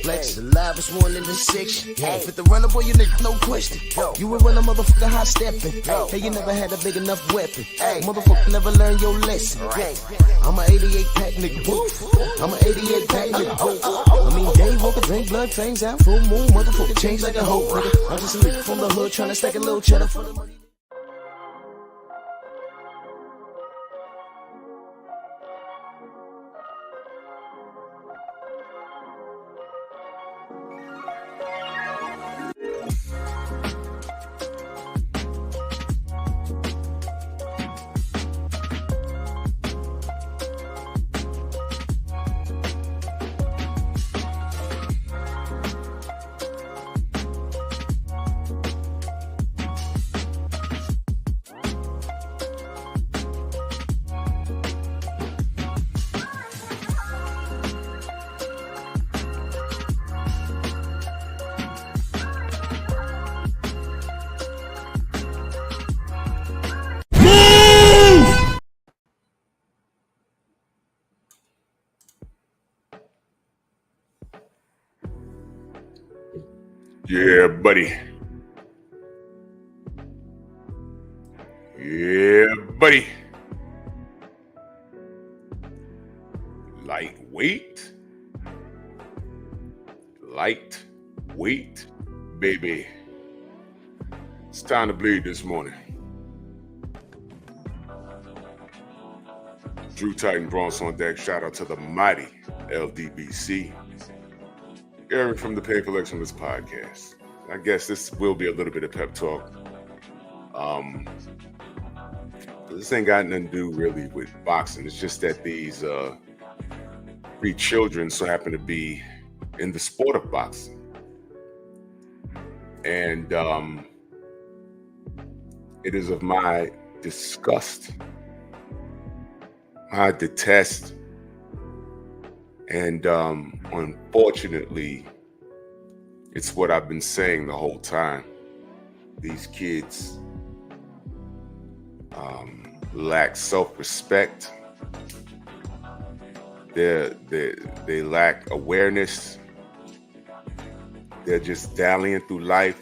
Flex, the livest one in the section. Fit the runner, boy, you nigga, no question. You a runner, motherfucker, high stepping. Hey, you never had a big enough weapon. Motherfucker, never learned your lesson. I'm a 88 pack nigga. I'm a 88 pack nigga. I mean, day walker, drink blood, fangs out, full moon, motherfucker, change like a hoe, nigga. I'm just a nigga from the hood, trying to stack a little cheddar for the money. Yeah, buddy. Yeah, buddy. Lightweight. Lightweight, baby. It's time to bleed this morning. Drew Titan Bronx on deck. Shout out to the mighty LDBC. Eric from the Paper Excellence podcast. I guess this will be a little bit of pep talk. This ain't got nothing to do really with boxing. It's just that these three children so happen to be in the sport of boxing. And it is of my disgust, my detest, and unfortunately, it's what I've been saying the whole time. These kids lack self-respect. They lack awareness. They're just dallying through life.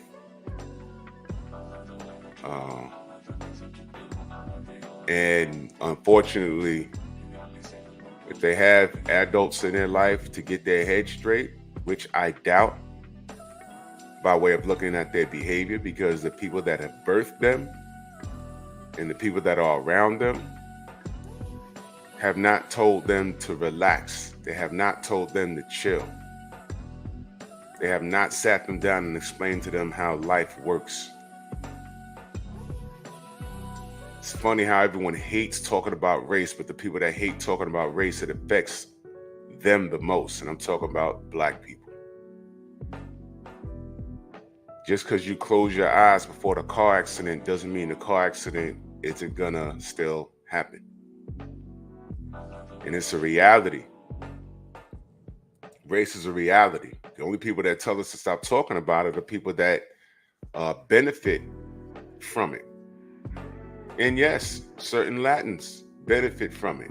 And unfortunately, if they have adults in their life to get their head straight, which I doubt, by way of looking at their behavior, because the people that have birthed them and the people that are around them have not told them to relax. They have not told them to chill. They have not sat them down and explained to them how life works. It's funny how everyone hates talking about race, but the people that hate talking about race, it affects them the most. And I'm talking about black people. Just because you close your eyes before the car accident doesn't mean the car accident isn't gonna still happen. And it's a reality. Race is a reality. The only people that tell us to stop talking about it are people that benefit from it. And yes, certain Latins benefit from it.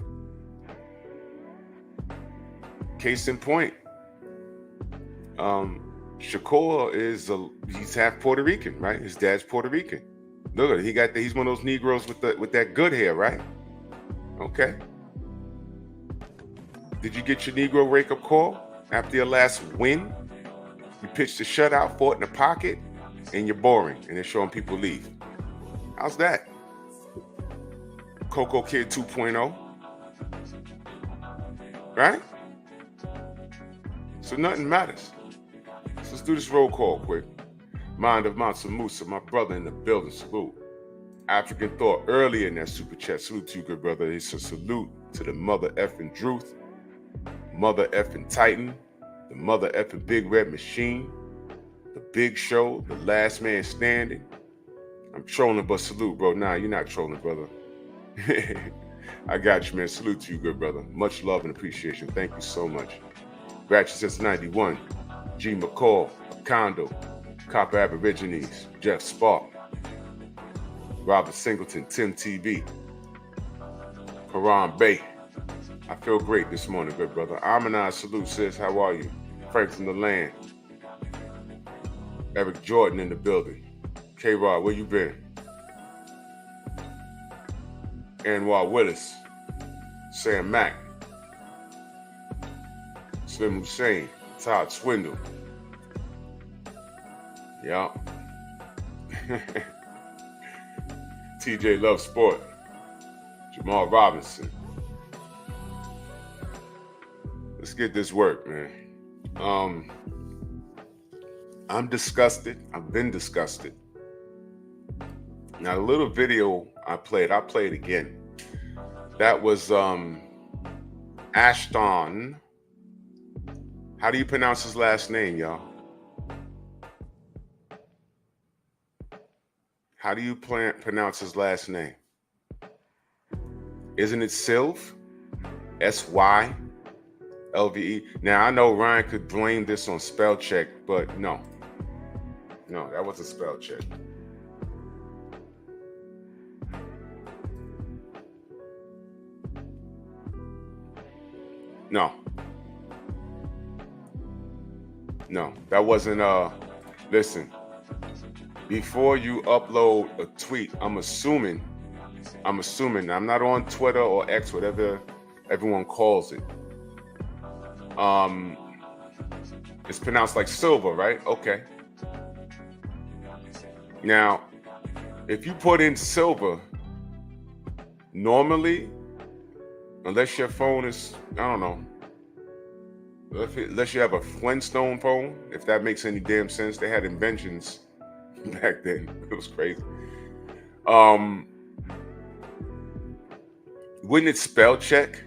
Case in point, Shakur he's half Puerto Rican, right? His dad's Puerto Rican. Look at it, he's one of those Negroes with that good hair, right? Okay. Did you get your Negro wake-up call after your last win? You pitched a shutout, fought in the pocket, and you're boring, and they're showing people leave. How's that? Coco Kid 2.0, right? So nothing matters. So let's do this roll call quick. Mind of Mansa Musa, my brother in the building, salute. African Thought earlier in that super chat, salute to you, good brother. It's a salute to the mother effing Druth, mother effing Titan, the mother effing Big Red Machine, the big show, the last man standing. I'm trolling, but salute, bro. Nah, you're not trolling, brother. I got you, man. Salute to you, good brother. Much love and appreciation. Thank you so much. Gratitude since 91. G. McCall, Kondo, Copper Aborigines, Jeff Spark, Robert Singleton, Tim TV, Karan Bay. I feel great this morning, good brother. Amanai, salute, sis. How are you? Frank from the land. Eric Jordan in the building. K-Rod, where you been? Anwar Willis. Sam Mack. Slim Hussein. Todd Swindle. Yeah. TJ Love Sport. Jamal Robinson. Let's get this work, man. I'm disgusted. I've been disgusted. Now, the little video I played again. That was Ashton. How do you pronounce his last name, y'all? How do you pronounce his last name? Isn't it Sylve? S-Y-L-V-E. Now, I know Ryan could blame this on spell check, but no. No, that wasn't spell check. No, that wasn't, listen, before you upload a tweet, I'm assuming, I'm not on Twitter or X, whatever everyone calls it. It's pronounced like silver, right? Okay. Now, if you put in silver, normally, unless your phone is, I don't know, unless you have a Flintstone phone, if that makes any damn sense. They had inventions back then. It was crazy. Wouldn't it spell check?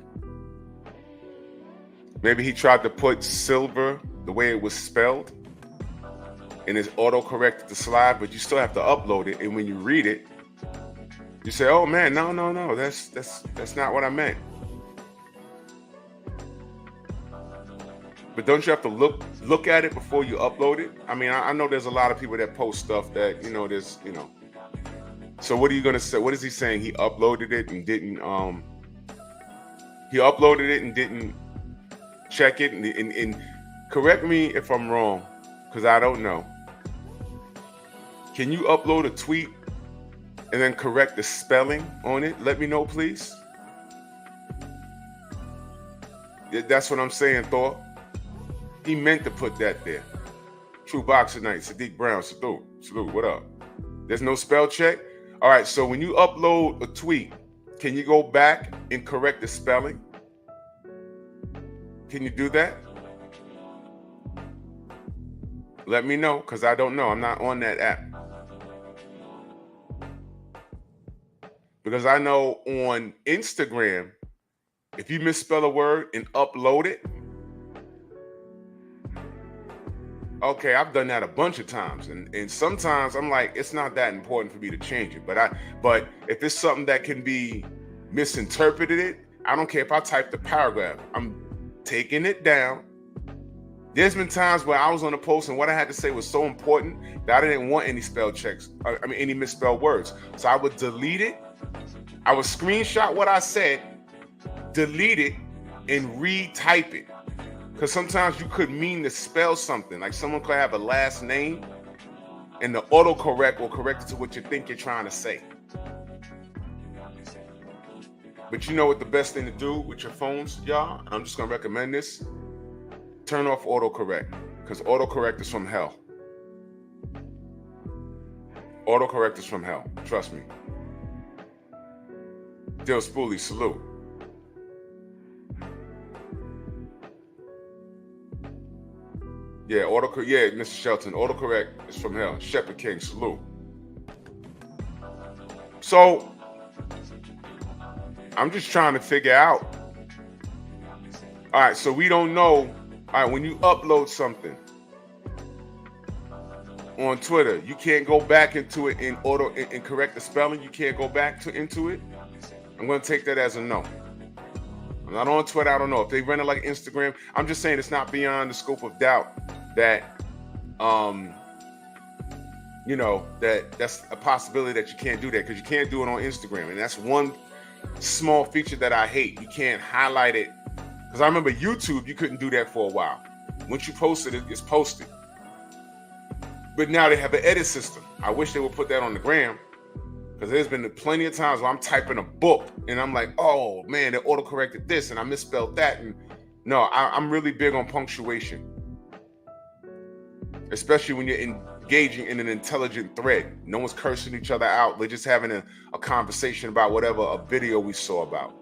Maybe he tried to put silver the way it was spelled, and it's auto-corrected the slide, but you still have to upload it. And when you read it, you say, "Oh man, no, that's not what I meant." But don't you have to look at it before you upload it? I mean, I know there's a lot of people that post stuff that, there's, So what are you gonna say? What is he saying? He uploaded it and didn't check it and correct me if I'm wrong, because I don't know. Can you upload a tweet and then correct the spelling on it? Let me know, please. That's what I'm saying, Thor. He meant to put that there. True Boxer Night, Sadiq Brown, salute, what up? There's no spell check? All right, so when you upload a tweet, can you go back and correct the spelling? Can you do that? Let me know, because I don't know. I'm not on that app. Because I know on Instagram, if you misspell a word and upload it, okay, I've done that a bunch of times, and sometimes I'm like, it's not that important for me to change it. But if it's something that can be misinterpreted, I don't care if I type the paragraph. I'm taking it down. There's been times where I was on a post and what I had to say was so important that I didn't want any spell checks. Any misspelled words. So I would delete it. I would screenshot what I said, delete it, and retype it. Because sometimes you could mean to spell something. Like someone could have a last name and the autocorrect will correct it to what you think you're trying to say. But you know what the best thing to do with your phones, y'all? I'm just going to recommend this. Turn off autocorrect, because autocorrect is from hell. Autocorrect is from hell. Trust me. Dale Spoolie, salute. Yeah, Mr. Shelton, autocorrect is from hell. Shepherd King, salute. So, I'm just trying to figure out. All right, so we don't know. All right, when you upload something, on Twitter. You can't go back into it and correct the spelling. You can't go back into it. I'm going to take that as a no. I'm not on Twitter. I don't know if they run it like Instagram. I'm just saying it's not beyond the scope of doubt that, that's a possibility that you can't do that, because you can't do it on Instagram. And that's one small feature that I hate. You can't highlight it. Because I remember YouTube, you couldn't do that for a while. Once you post it, it's posted. But now they have an edit system. I wish they would put that on the gram, because there's been plenty of times where I'm typing a book and I'm like, oh man, they autocorrected this and I misspelled that. And no, I'm really big on punctuation, especially when you're engaging in an intelligent thread. No one's cursing each other out. They're just having a conversation about whatever a video we saw about.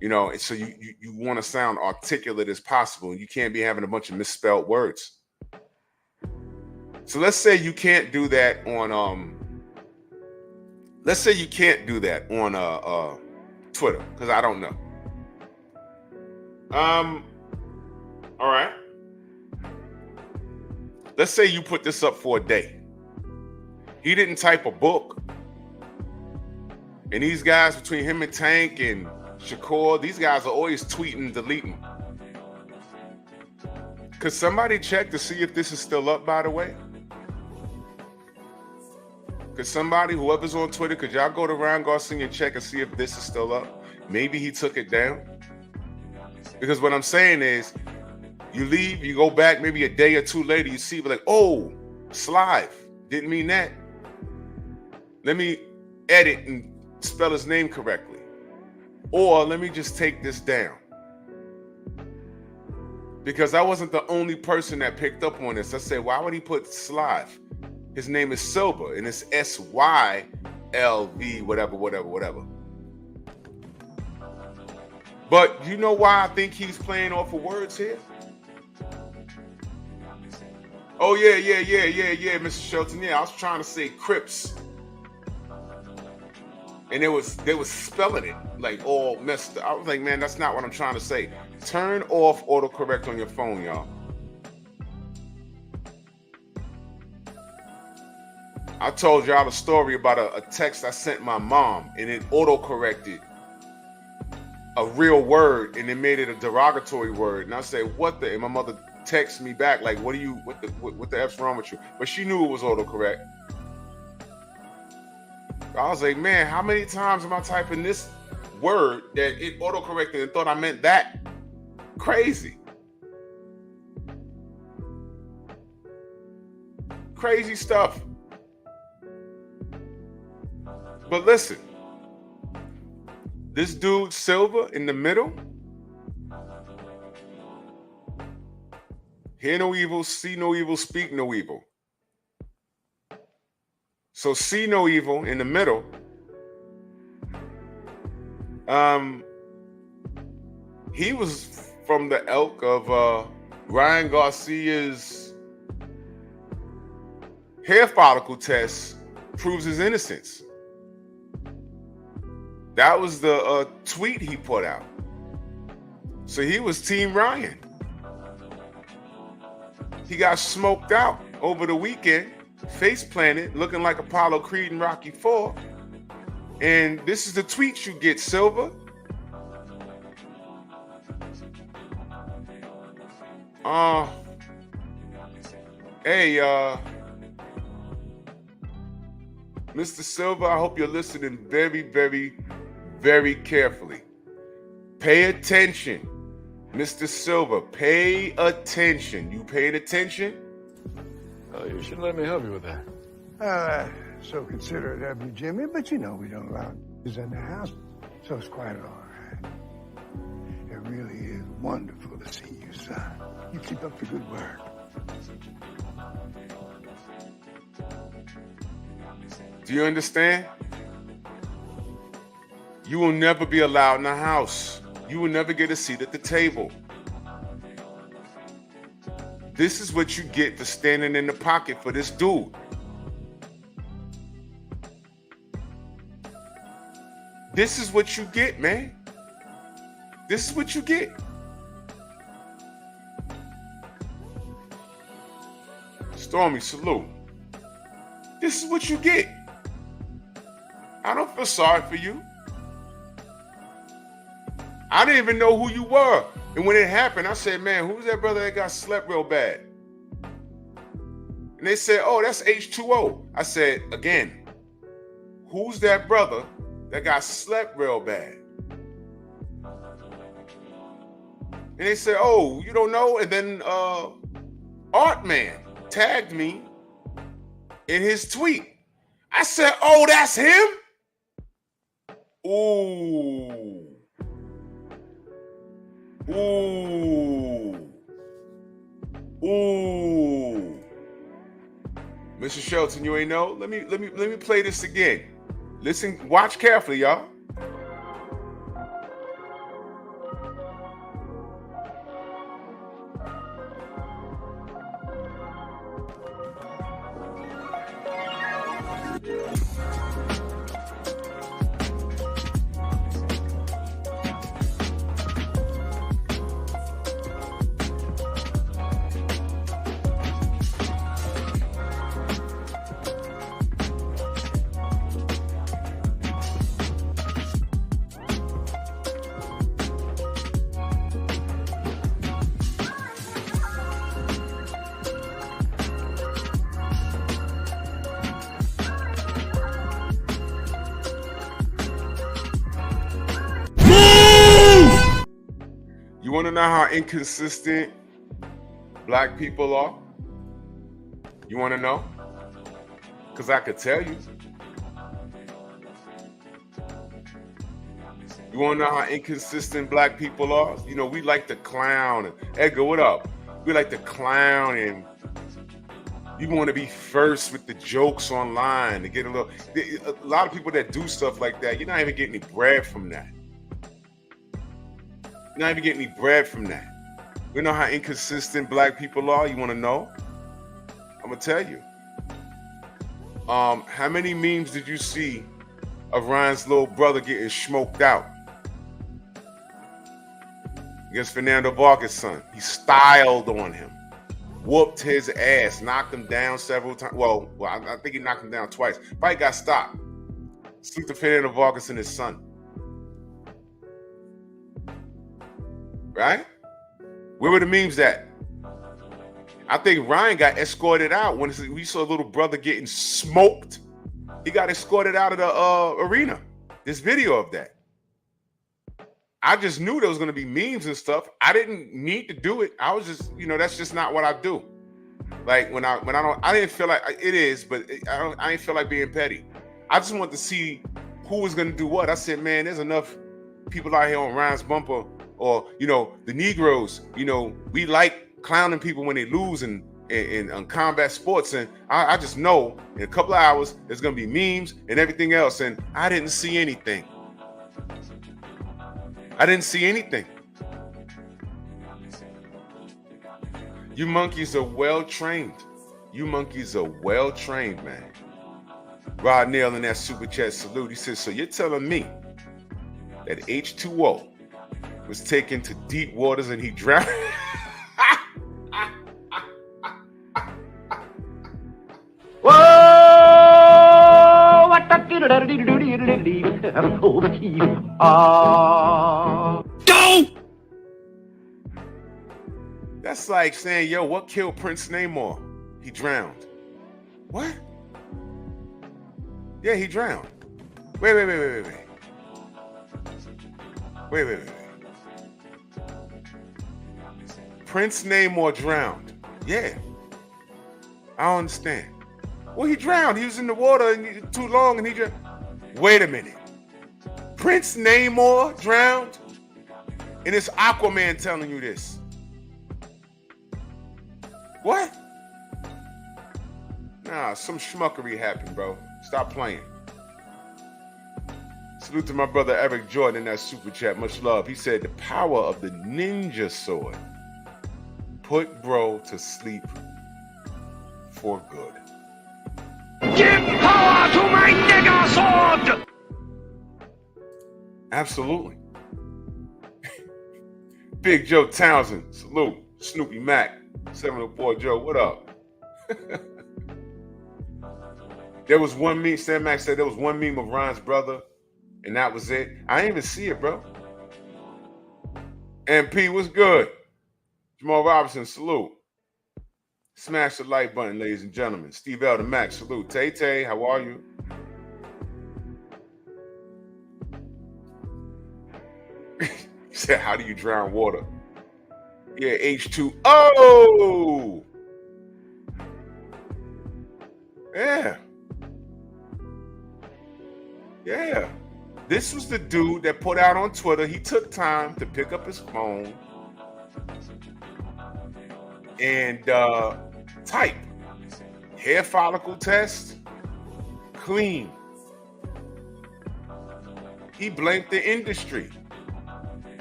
And so you want to sound articulate as possible. You can't be having a bunch of misspelled words. So let's say you can't do that on Twitter, because I don't know. All right. Let's say you put this up for a day. He didn't type a book. And these guys, between him and Tank and Shakur, these guys are always tweeting, deleting. Could somebody check to see if this is still up, by the way? Could somebody, whoever's on Twitter, could y'all go to Ryan Garcia and check and see if this is still up? Maybe he took it down. Because what I'm saying is, you leave, you go back maybe a day or two later, you see, like, oh, Slive, didn't mean that. Let me edit and spell his name correctly. Or let me just take this down. Because I wasn't the only person that picked up on this. I said, why would he put Slive? His name is Silva, and it's SYLV, whatever. But you know why I think he's playing off of words here? Oh, yeah, Mr. Shelton. Yeah, I was trying to say Crips. And they was spelling it like all messed up. I was like, man, that's not what I'm trying to say. Turn off autocorrect on your phone, y'all. I told y'all a story about a text I sent my mom, and it auto-corrected a real word, and it made it a derogatory word. And I said, what the? And my mother texted me back like, what the F's wrong with you? But she knew it was autocorrect. I was like, man, how many times am I typing this word that it autocorrected and thought I meant that? Crazy. Crazy stuff. But listen, this dude Silva in the middle, hear no evil, see no evil, speak no evil. So see no evil in the middle. He was from the ilk of Ryan Garcia's hair follicle test proves his innocence. That was the tweet he put out. So he was Team Ryan. He got smoked out over the weekend, face planted, looking like Apollo Creed and Rocky IV. And this is the tweet you get, Silva. Hey, Mr. Silva, I hope you're listening very, very, very carefully. Pay attention. Mr. Silva, pay attention. You paying attention? Oh, you should let me help you with that. So considerate of you, Jimmy, but you know we don't allow is in the house, so it's quite all right. It really is wonderful to see you, son. You keep up the good work. Do you understand? You will never be allowed in the house. You will never get a seat at the table. This is what you get for standing in the pocket for this dude. This is what you get, man. This is what you get. Stormy, salute. This is what you get. I don't feel sorry for you. I didn't even know who you were. And when it happened, I said, man, who's that brother that got slept real bad? And they said, oh, that's H2O. I said, again, who's that brother that got slept real bad? And they said, oh, you don't know? And then Art Man tagged me in his tweet. I said, oh, that's him? Ooh. Ooh. Ooh. Mr. Shelton, you ain't know? Let me play this again. Listen, watch carefully, y'all. You want to know how inconsistent black people are? You want to know? Because I could tell you. You want to know how inconsistent black people are? You know, we like to clown. Edgar, what up? We like to clown, and you want to be first with the jokes online to get a lot of people that do stuff like that, you're not even getting any bread from that. You're not even getting any bread from that. You know how inconsistent black people are? You want to know? I'm going to tell you. How many memes did you see of Ryan's little brother getting smoked out against Fernando Vargas' son? He styled on him, whooped his ass, knocked him down several times. Well, I think he knocked him down twice. Fight got stopped. Salute to Fernando Vargas and his son. Right? Where were the memes at? I think Ryan got escorted out when we saw a little brother getting smoked. He got escorted out of the arena. There's video of that. I just knew there was going to be memes and stuff. I didn't need to do it. I was just, that's just not what I do. Like I didn't feel like it is, but I didn't feel like being petty. I just wanted to see who was going to do what. I said, man, there's enough people out here on Ryan's bumper. Or, the Negroes, we like clowning people when they lose in combat sports. And I just know in a couple of hours, there's going to be memes and everything else. And I didn't see anything. I didn't see anything. You monkeys are well-trained. You monkeys are well-trained, man. Rod Neal in that super chat salute. He says, so you're telling me that H2O was taken to deep waters and he drowned? Whoa! What the Don't! That's like saying, yo, what killed Prince Namor? He drowned. What? Yeah, he drowned. Wait. Prince Namor drowned. Yeah. I don't understand. Well, he drowned. He was in the water too long and he just... Wait a minute. Prince Namor drowned? And it's Aquaman telling you this. What? Nah, some schmuckery happened, bro. Stop playing. Salute to my brother Eric Jordan in that super chat. Much love. He said the power of the ninja sword put bro to sleep for good. Give power to my nigger sword! Absolutely. Big Joe Townsend. Salute. Snoopy Mac. 704 Joe, what up? There was one meme, Stan Max said there was one meme of Ryan's brother, and that was it. I didn't even see it, bro. MP, what's good? Jamal Robinson, salute. Smash the like button, ladies and gentlemen. Steve L. the Max, salute. Tay, how are you? He said, how do you drown water? Yeah, H2O. Yeah. Yeah. This was the dude that put out on Twitter. He took time to pick up his phone and type hair follicle test, clean. He blamed the industry.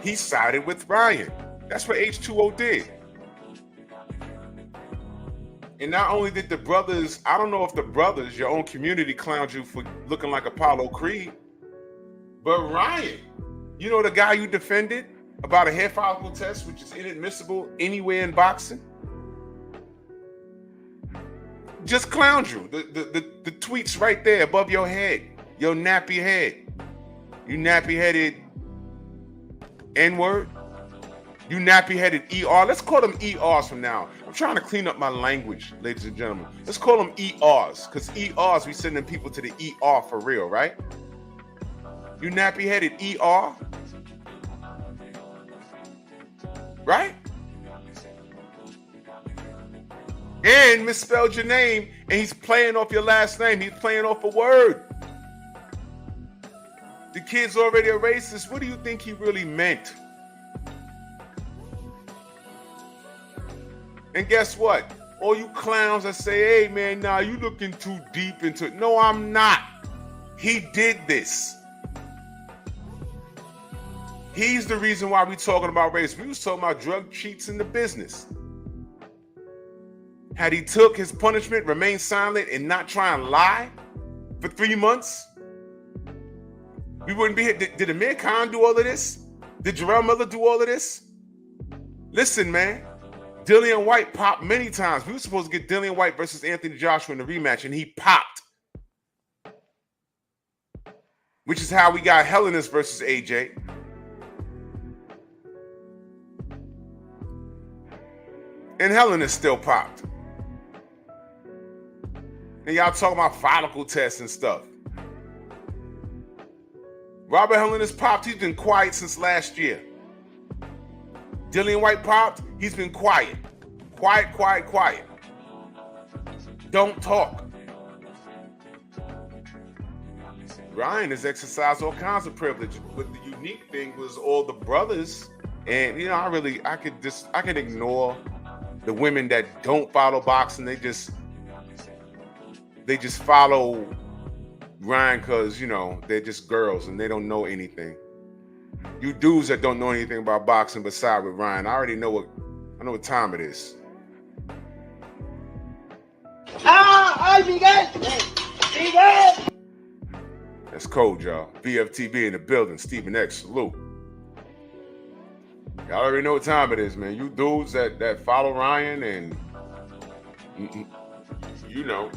He sided with Ryan. That's what H2O did. And not only did the brothers, I don't know if the brothers, your own community, clowned you for looking like Apollo Creed, but Ryan, you know the guy you defended about a hair follicle test, which is inadmissible anywhere in boxing, just clowned you. The tweet's right there above your head, your nappy head. You nappy-headed N-word. You nappy-headed ER. Let's call them ERs from now. I'm trying to clean up my language, ladies and gentlemen. Let's call them ERs, because ERs, we sending people to the ER for real, right? You nappy-headed ER. Right? And misspelled your name, and he's playing off your last name. He's playing off a word. The kid's already a racist. What do you think he really meant? And guess what? All you clowns that say, hey man, nah, you looking too deep into it. No, I'm not. He did this. He's the reason why we talking about race. We was talking about drug cheats in the business. Had he took his punishment, remained silent, and not try and lie for 3 months, we wouldn't be here. Did Amir Khan do all of this? Did Jarrell Miller do all of this? Listen, man. Dillian White popped many times. We were supposed to get Dillian White versus Anthony Joshua in the rematch, and he popped. Which is how we got Helenius versus AJ. And Helenius still popped. And y'all talking about follicle tests and stuff. Robert Helenius popped. He's been quiet since last year. Dillian White popped. He's been quiet. Quiet. Don't talk. Ryan has exercised all kinds of privilege. But the unique thing was all the brothers. And, you know, I could ignore the women that don't follow boxing. They just follow Ryan because, you know, they're just girls and they don't know anything. You dudes that don't know anything about boxing but side with Ryan, I know what time it is. Miguel! That's cold, y'all. VFTB in the building. Stephen X, salute. Y'all already know what time it is, man. You dudes that follow Ryan and you know.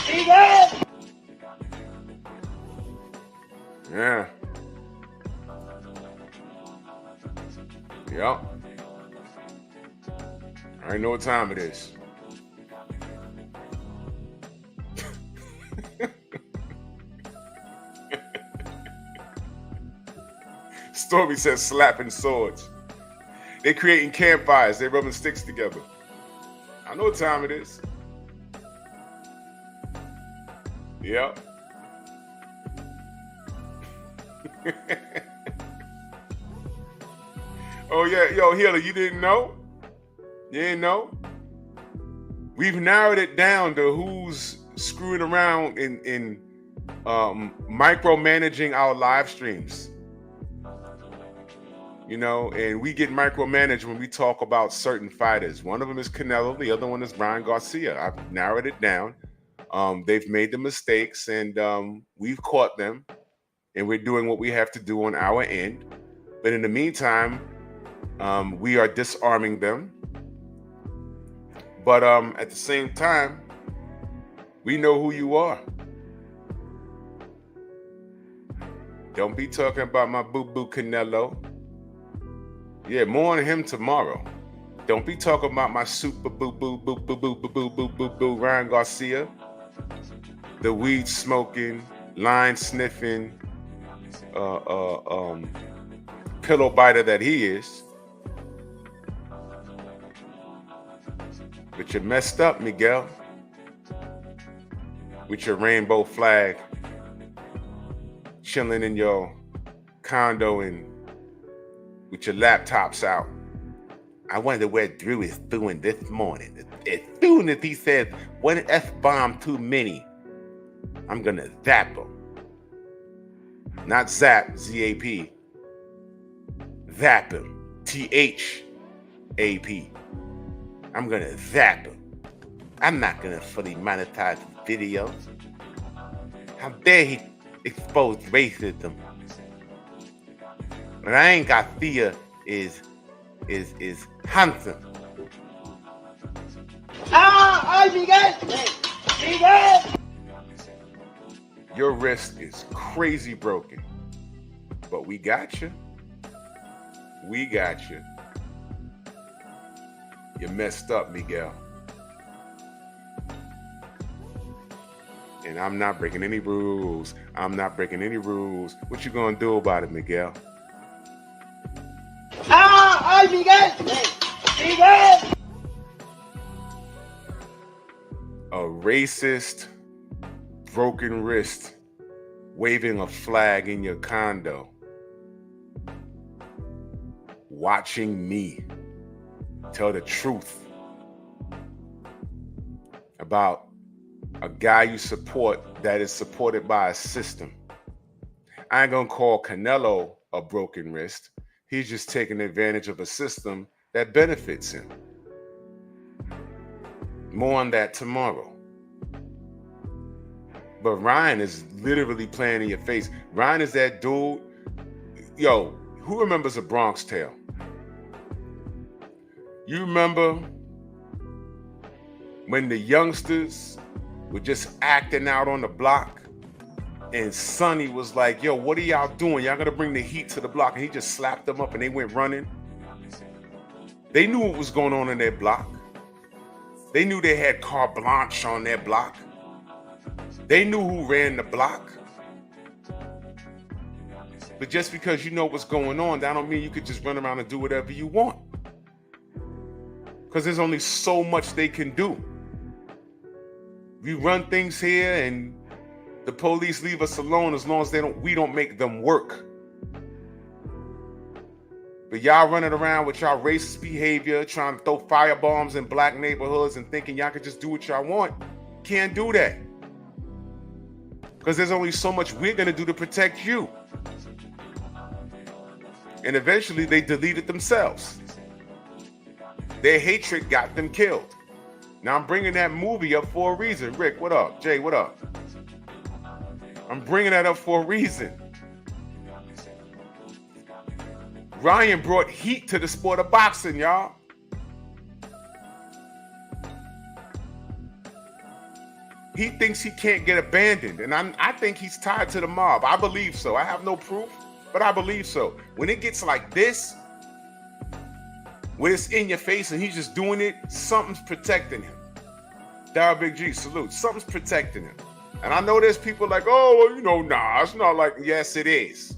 Miguel! Yeah. Yep. I already know what time it is. Stormy says slapping swords. They're creating campfires. They're rubbing sticks together. I know what time it is. Yep. Oh yeah, yo, Healer, you didn't know? You didn't know? We've narrowed it down to who's screwing around in micromanaging our live streams. You know, and we get micromanaged when we talk about certain fighters. One of them is Canelo, the other one is Brian Garcia. I've narrowed it down. They've made the mistakes, and we've caught them, and we're doing what we have to do on our end. But in the meantime, we are disarming them, But at the same time, we know who you are. Don't be talking about my boo-boo Canelo. Yeah, more on him tomorrow. Don't be talking about my super boo-boo Ryan Garcia. The weed smoking, line sniffing, pillow biter that he is. But you messed up, Miguel, with your rainbow flag, chilling in your condo and with your laptops out. I wonder where Drew is doing this morning. As soon as he says one F-bomb too many, I'm gonna zap him. Not zap, Z-A-P. Zap him, T-H-A-P. I'm gonna zap him. I'm not gonna fully monetize his videos. How dare he expose racism? Ryan Garcia is handsome. ¡Ay, Miguel! ¡Miguel! Your wrist is crazy broken, but we got you. We got you. You messed up, Miguel. And I'm not breaking any rules. I'm not breaking any rules. What you gonna do about it, Miguel? ¡Ay, Miguel! ¡Miguel! A racist, broken wrist, waving a flag in your condo, watching me tell the truth about a guy you support that is supported by a system. I ain't gonna call Canelo a broken wrist. He's just taking advantage of a system that benefits him. More on that tomorrow. But Ryan is literally playing in your face. Ryan is that dude. Yo, who remembers A Bronx Tale? You remember when the youngsters were just acting out on the block and Sonny was like, yo, what are y'all doing? Y'all gonna bring the heat to the block. And he just slapped them up and they went running. They knew what was going on in their block. They knew they had carte blanche on their block. They knew who ran the block. But just because you know what's going on, that don't mean you could just run around and do whatever you want. Because there's only so much they can do. We run things here and the police leave us alone as long as we don't make them work. But y'all running around with y'all racist behavior, trying to throw firebombs in black neighborhoods and thinking y'all can just do what y'all want. Can't do that. Because there's only so much we're gonna do to protect you. And eventually they deleted themselves. Their hatred got them killed. Now I'm bringing that movie up for a reason. Rick, what up? Jay, what up? I'm bringing that up for a reason. Ryan brought heat to the sport of boxing, y'all. He thinks he can't get abandoned, and I think he's tied to the mob. I believe so. I have no proof, but I believe so. When it gets like this, when it's in your face and he's just doing it, something's protecting him. Dow Big G, salute. Something's protecting him. And I know there's people like, oh, well, you know, nah, it's not like, yes, it is.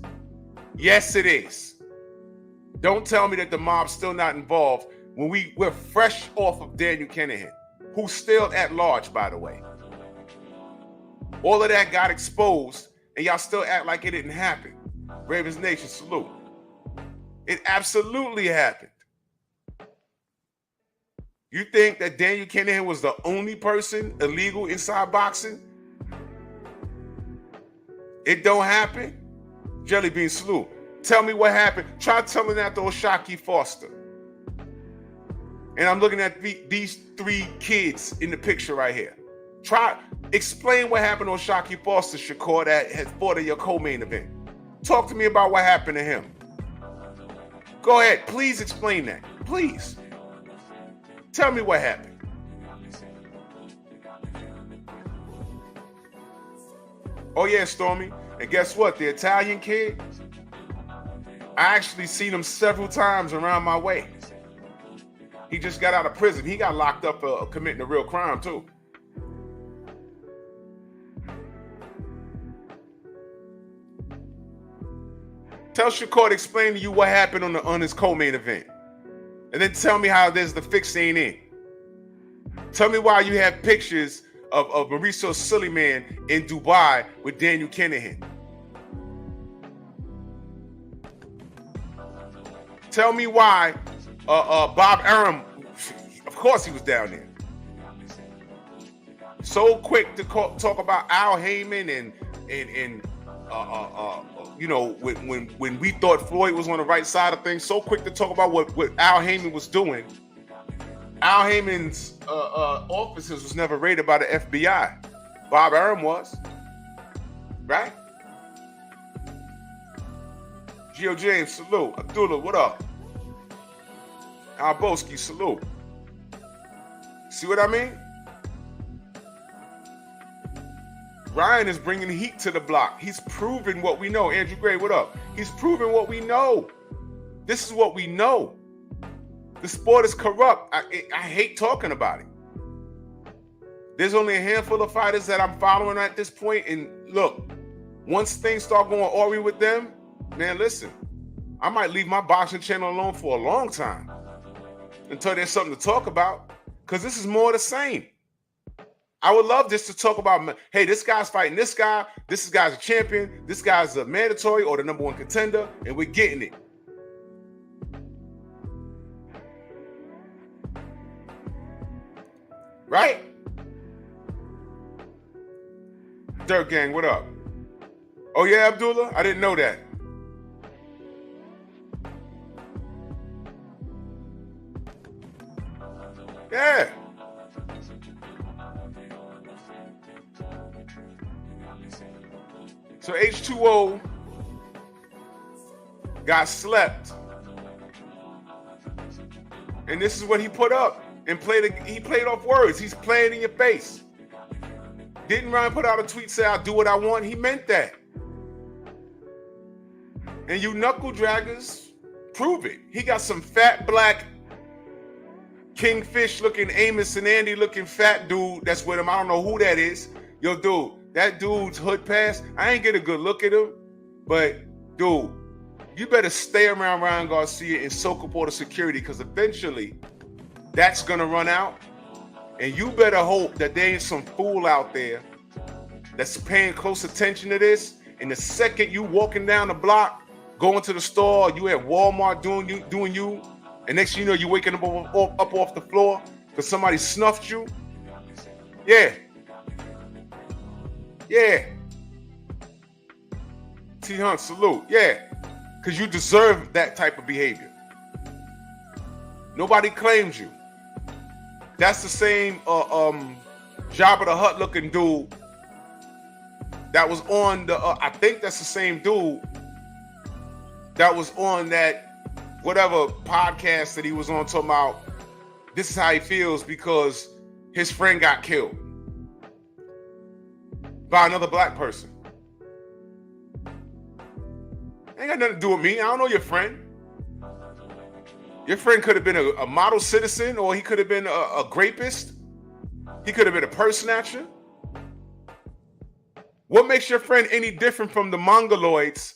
Yes, it is. Don't tell me that the mob's still not involved when we're fresh off of Daniel Kinahan, who's still at large, by the way. All of that got exposed, and y'all still act like it didn't happen. Ravens Nation, salute. It absolutely happened. You think that Daniel Kinahan was the only person illegal inside boxing? It don't happen? Jelly Bean, salute. Tell me what happened. Try telling that to Oshaki Foster. And I'm looking at these three kids in the picture right here. Try, explain what happened to Oshaki Foster, Shakur, that has fought at your co-main event. Talk to me about what happened to him. Go ahead, please explain that, please. Tell me what happened. Oh yeah, Stormy. And guess what? The Italian kid, I actually seen him several times around my way. He just got out of prison. He got locked up for committing a real crime too. Tell Shakur to explain to you what happened on his co-main event. And then tell me how there's the fix ain't in. Tell me why you have pictures of Mauricio Suleiman in Dubai with Daniel Kinahan. Tell me why Bob Arum, of course he was down there. So quick to talk about Al Heyman and you know, when we thought Floyd was on the right side of things, so quick to talk about what Al Heyman was doing. Al Heyman's offices was never raided by the FBI. Bob Arum was, right? Gio James, salute. Abdullah, what up? Alboski, salute. See what I mean? Ryan is bringing heat to the block. He's proving what we know. Andrew Gray, what up? He's proving what we know. This is what we know. The sport is corrupt. I hate talking about it. There's only a handful of fighters that I'm following at this point. And look, once things start going awry with them, man, listen, I might leave my boxing channel alone for a long time until there's something to talk about, because this is more of the same. I would love just to talk about, hey, this guy's fighting this guy's a champion, this guy's a mandatory or the number one contender, and we're getting it. Right? Dirt Gang, what up? Oh yeah, Abdullah? I didn't know that. Yeah. So H2O got slept. And this is what he put up. And he played off words. He's playing in your face. Didn't Ryan put out a tweet say, I'll do what I want? He meant that. And you knuckle draggers, prove it. He got some fat black kingfish looking Amos and Andy looking fat dude that's with him. I don't know who that is. Yo, dude, that dude's hood pass, I ain't get a good look at him. But, dude, you better stay around Ryan Garcia and soak up all the security, because eventually that's going to run out. And you better hope that there ain't some fool out there that's paying close attention to this. And the second you walking down the block, going to the store, you at Walmart doing you, and next thing you know, you waking up off the floor because somebody snuffed you. Yeah. Yeah. T. Hunt, salute. Yeah. Because you deserve that type of behavior. Nobody claims you. That's the same Jabba the Hutt looking dude that was on the, I think that's the same dude that was on that whatever podcast that he was on talking about this is how he feels because his friend got killed by another black person. Ain't got nothing to do with me. I don't know your friend. Your friend could have been a model citizen, or he could have been a rapist. He could have been a purse snatcher. What makes your friend any different from the mongoloids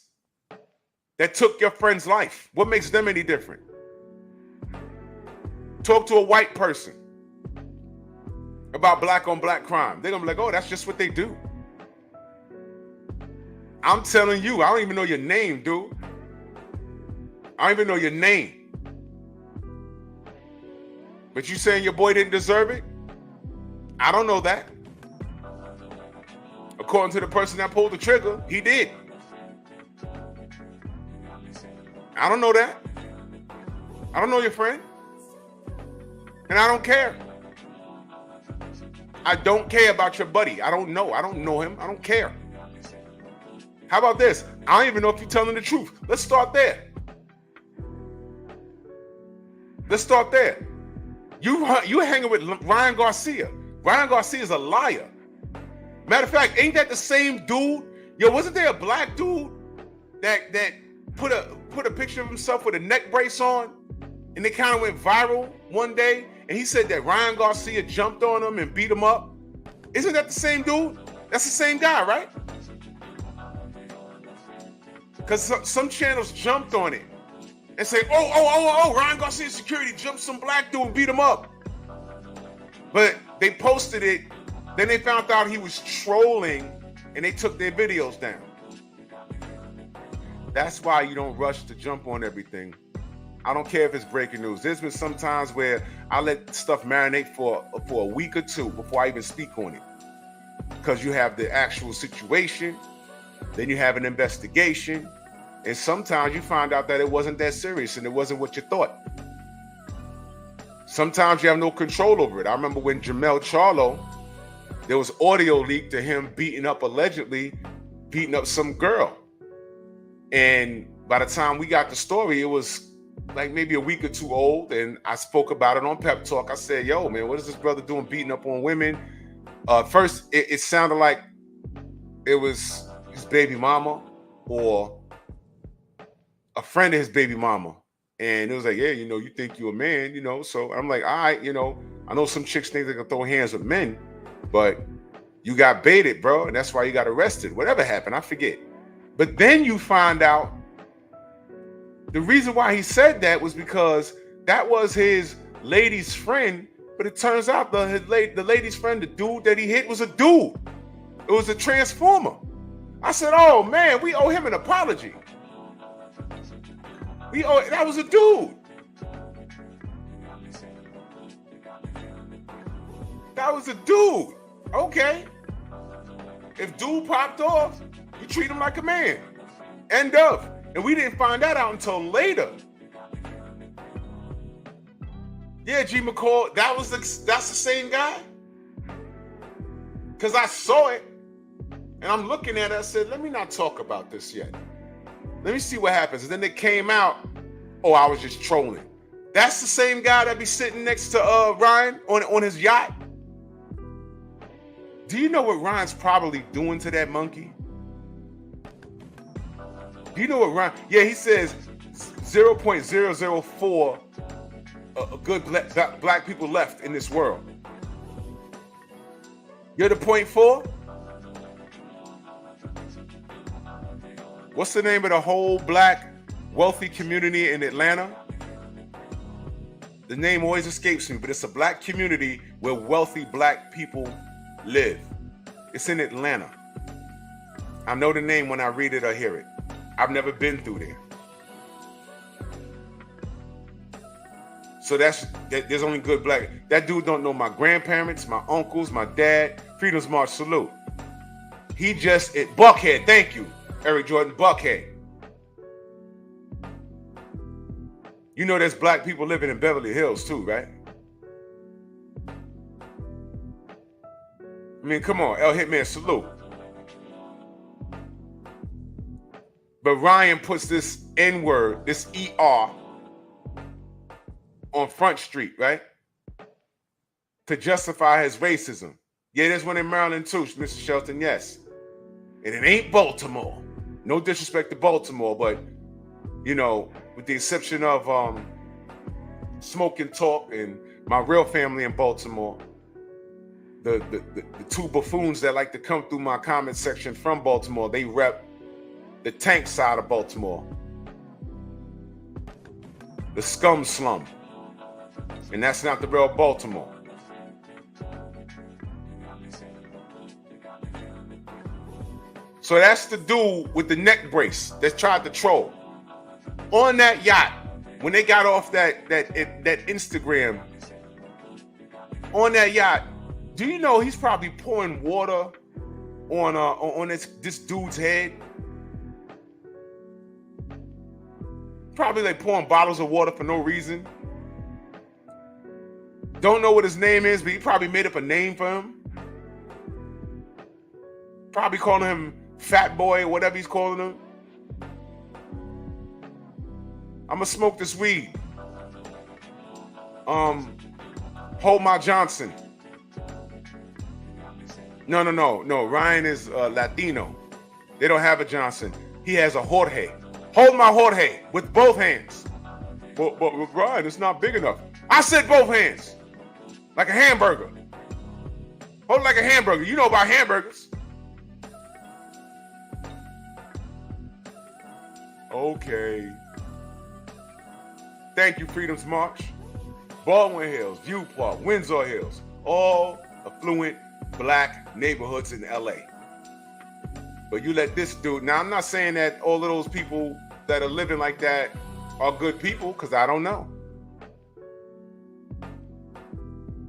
that took your friend's life? What makes them any different? Talk to a white person about black on black crime. They're going to be like, oh, that's just what they do. I'm telling you, I don't even know your name, dude. I don't even know your name. But you saying your boy didn't deserve it? I don't know that. According to the person that pulled the trigger, he did. I don't know that. I don't know your friend. And I don't care. I don't care about your buddy. I don't know. I don't know him. I don't care. How about this? I don't even know if you're telling the truth. Let's start there. Let's start there. You hanging with Ryan Garcia. Ryan Garcia is a liar. Matter of fact, ain't that the same dude? Yo, wasn't there a black dude that put a picture of himself with a neck brace on, and it kind of went viral one day? And he said that Ryan Garcia jumped on him and beat him up. Isn't that the same dude? That's the same guy, right? Because some channels jumped on it and say, oh, Ryan Garcia security jumped some black dude and beat him up. But they posted it, then they found out he was trolling, and they took their videos down. That's why you don't rush to jump on everything. I don't care if it's breaking news. There's been some times where I let stuff marinate for a week or two before I even speak on it. Because you have the actual situation, then you have an investigation, and sometimes you find out that it wasn't that serious and it wasn't what you thought. Sometimes you have no control over it. I remember when Jamel Charlo, there was audio leaked to him allegedly beating up some girl. And by the time we got the story, it was like maybe a week or two old. And I spoke about it on Pep Talk. I said, yo, man, what is this brother doing beating up on women? First, it sounded like it was his baby mama or a friend of his baby mama. And it was like, yeah, you think you're a man, So I'm like, all right, I know some chicks think they can throw hands with men, but you got baited, bro. And that's why you got arrested. Whatever happened, I forget. But then you find out the reason why he said that was because that was his lady's friend. But it turns out the lady's friend, the dude that he hit, was a dude. It was a transformer. I said, oh, man, we owe him an apology. That was a dude. That was a dude. Okay. If dude popped off, you treat him like a man. End of. And we didn't find that out until later. Yeah, G McCall, that's the same guy. Because I saw it, and I'm looking at it, I said, let me not talk about this yet. Let me see what happens. And then it came out, I was just trolling. That's the same guy that be sitting next to Ryan on his yacht. Do you know what Ryan's probably doing to that monkey? Do you know what Ryan? Yeah, he says 0.004 good black people left in this world. You're the 0.4? What's the name of the whole black wealthy community in Atlanta? The name always escapes me, but it's a black community where wealthy black people live. It's in Atlanta. I know the name when I read it or hear it. I've never been through there. So there's only good black. That dude don't know my grandparents, my uncles, my dad. Freedom's March salute. He just, Buckhead, thank you, Eric Jordan, Buckhead. You know there's black people living in Beverly Hills too, right? I mean, come on, El Hitman, salute. But Ryan puts this N-word, this ER, on Front Street, right? To justify his racism. Yeah, there's one in Maryland too, Mr. Shelton, yes. And it ain't Baltimore. No disrespect to Baltimore, but, with the exception of Smoke and Talk and my real family in Baltimore, the two buffoons that like to come through my comment section from Baltimore, they rep the tank side of Baltimore. The scum slum. And that's not the real Baltimore. So that's the dude with the neck brace that tried to troll. On that yacht, when they got off that Instagram, on that yacht, do you know he's probably pouring water on this dude's head? Probably like pouring bottles of water for no reason. Don't know what his name is, but he probably made up a name for him. Probably calling him Fat Boy or whatever he's calling him. I'm gonna smoke this weed. Hold my Johnson. No. Ryan is Latino. They don't have a Johnson. He has a Jorge. Hold my Jorge with both hands. But Ryan, it's not big enough. I said both hands. Like a hamburger. Hold it like a hamburger. You know about hamburgers. Okay. Thank you, Freedom's March. Baldwin Hills, View Park, Windsor Hills. All affluent black neighborhoods in LA. But you let this dude, now I'm not saying that all of those people that are living like that are good people, because I don't know.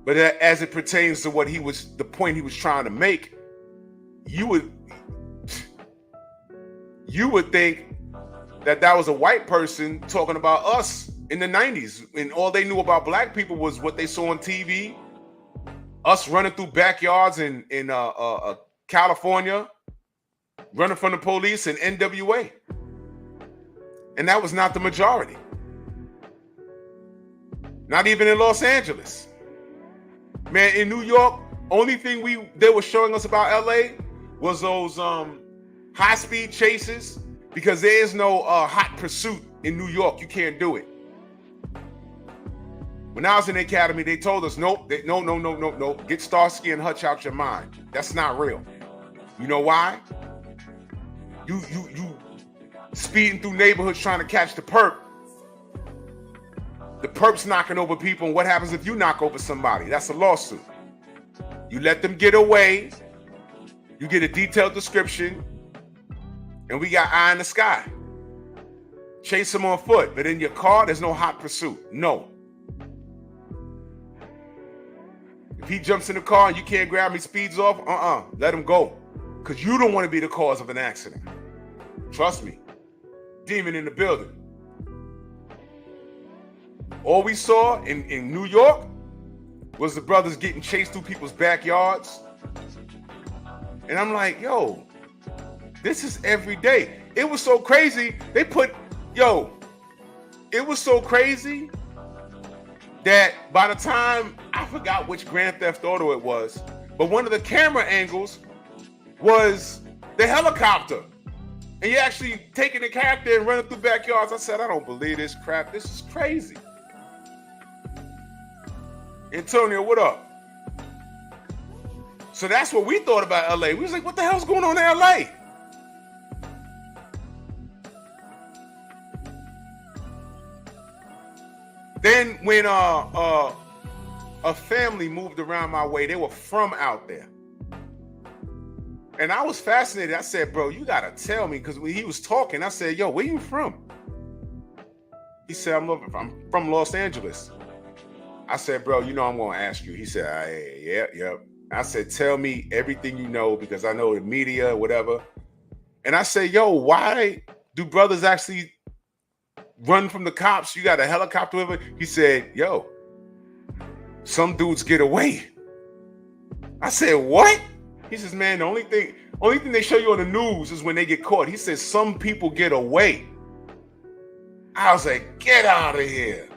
But as it pertains to what the point he was trying to make, you would think that was a white person talking about us in the 90s, and all they knew about black people was what they saw on TV, us running through backyards in California, running from the police and NWA. And that was not the majority. Not even in Los Angeles. Man, in New York, only thing they were showing us about LA was those high-speed chases, because there is no hot pursuit in New York. You can't do it. When I was in the academy, they told us, nope, no. Get Starsky and Hutch out your mind. That's not real. You know why? You speeding through neighborhoods trying to catch the perp. The perp's knocking over people, and what happens if you knock over somebody? That's a lawsuit. You let them get away. You get a detailed description. And we got eye in the sky. Chase him on foot. But in your car, there's no hot pursuit. No. If he jumps in the car and you can't grab him, he speeds off, let him go. Because you don't want to be the cause of an accident. Trust me. Demon in the building. All we saw in New York was the brothers getting chased through people's backyards. And I'm like, yo, this is every day. It was so crazy. It was so crazy that by the time, I forgot which Grand Theft Auto it was, but one of the camera angles was the helicopter. And you're actually taking the character and running through backyards. I said, I don't believe this crap. This is crazy. Antonio, what up? So that's what we thought about LA. We was like, what the hell's going on in LA? Then when a family moved around my way, they were from out there. And I was fascinated. I said, bro, you gotta tell me, because when he was talking, I said, yo, where you from? He said, I'm from Los Angeles. I said, bro, you know I'm gonna ask you. He said, yeah. I said, tell me everything you know, because I know the media, whatever. And I said, yo, why do brothers actually run from the cops? You got a helicopter with it? He said, yo, some dudes get away. I said, what? He says, man, the only thing they show you on the news is when they get caught. He says, some people get away. I was like, get out of here.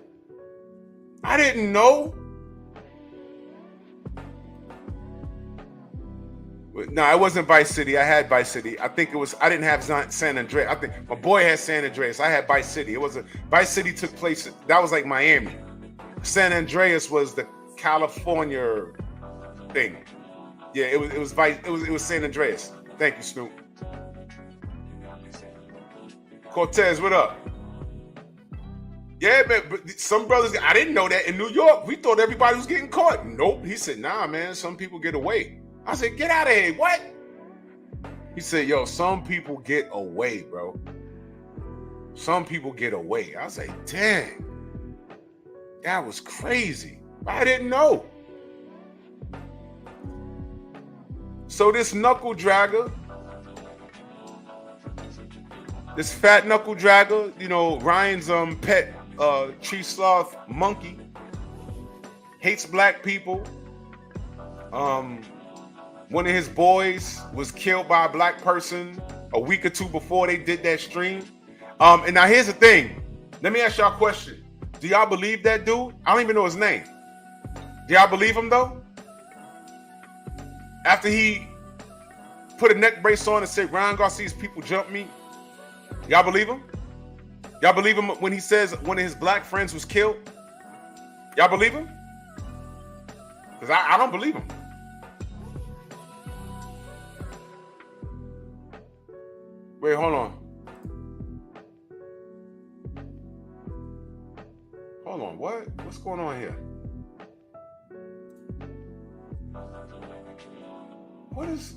I didn't know. No, it wasn't Vice City. I had Vice City. I think it was, I didn't have San Andreas. I think my boy had San Andreas. I had Vice City. Vice City took place, that was like Miami. San Andreas was the California thing. Yeah, it was San Andreas. Thank you, Snoop. Cortez, what up? Yeah, man, but some brothers, I didn't know that in New York. We thought everybody was getting caught. Nope. He said, nah, man, some people get away. I said, get out of here. What? He said, yo, some people get away, bro. Some people get away. I was like, dang, that was crazy. I didn't know. So this knuckle dragger, this fat knuckle dragger, you know, Ryan's pet tree sloth monkey, hates black people. One of his boys was killed by a black person a week or two before they did that stream. And now here's the thing. Let me ask y'all a question. Do y'all believe that dude? I don't even know his name. Do y'all believe him though? After he put a neck brace on and say Ryan Garcia's people jumped me? Y'all believe him? Y'all believe him when he says one of his black friends was killed? Y'all believe him? Because I don't believe him. Wait, hold on. Hold on, what? What's going on here? What is...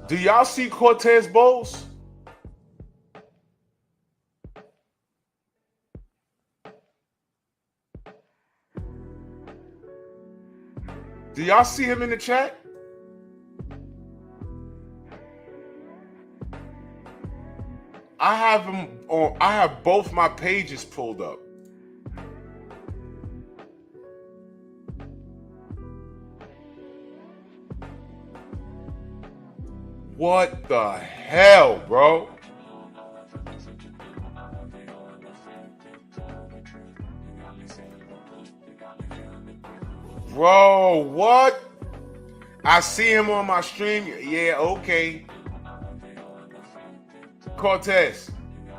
Do y'all see Cortez Bowles? Do y'all see him in the chat? I have him on. I have both my pages pulled up. What the hell, bro? Bro, what? I see him on my stream. Yeah, okay. Cortez,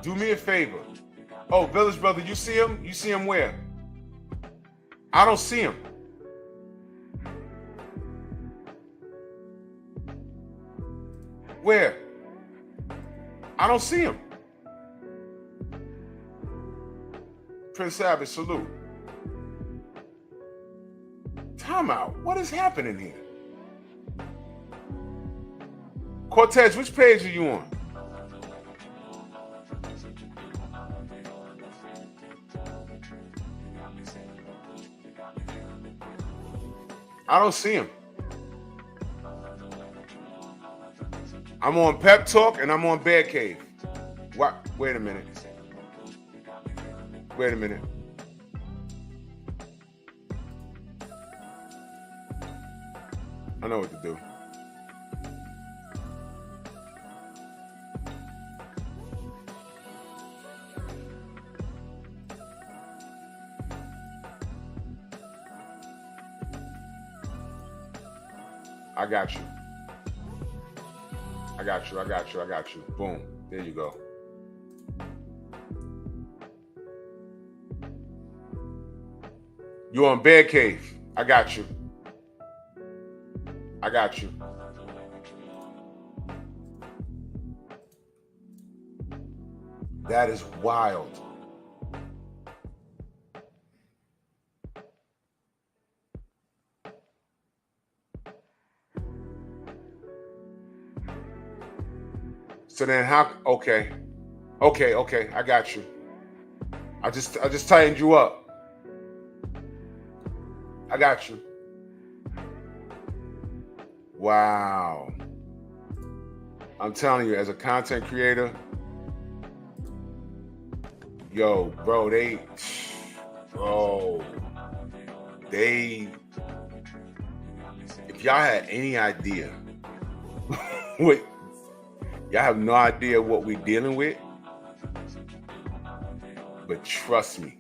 do me a favor. Oh, Village Brother, you see him? You see him where? I don't see him. Where? I don't see him. Prince Savage, salute. Time out. What is happening here? Cortez, which page are you on? I don't see him. I'm on Pep Talk and I'm on Bear Cave. What? Wait a minute. Wait a minute. I know what to do. I got you. I got you. I got you. I got you. Boom. There you go. You on Bear Cave. I got you. I got you. That is wild. So then how, okay, I got you. I just tightened you up. I got you. Wow. I'm telling you, as a content creator, yo, bro, if y'all had any idea what, y'all have no idea what we're dealing with, but trust me,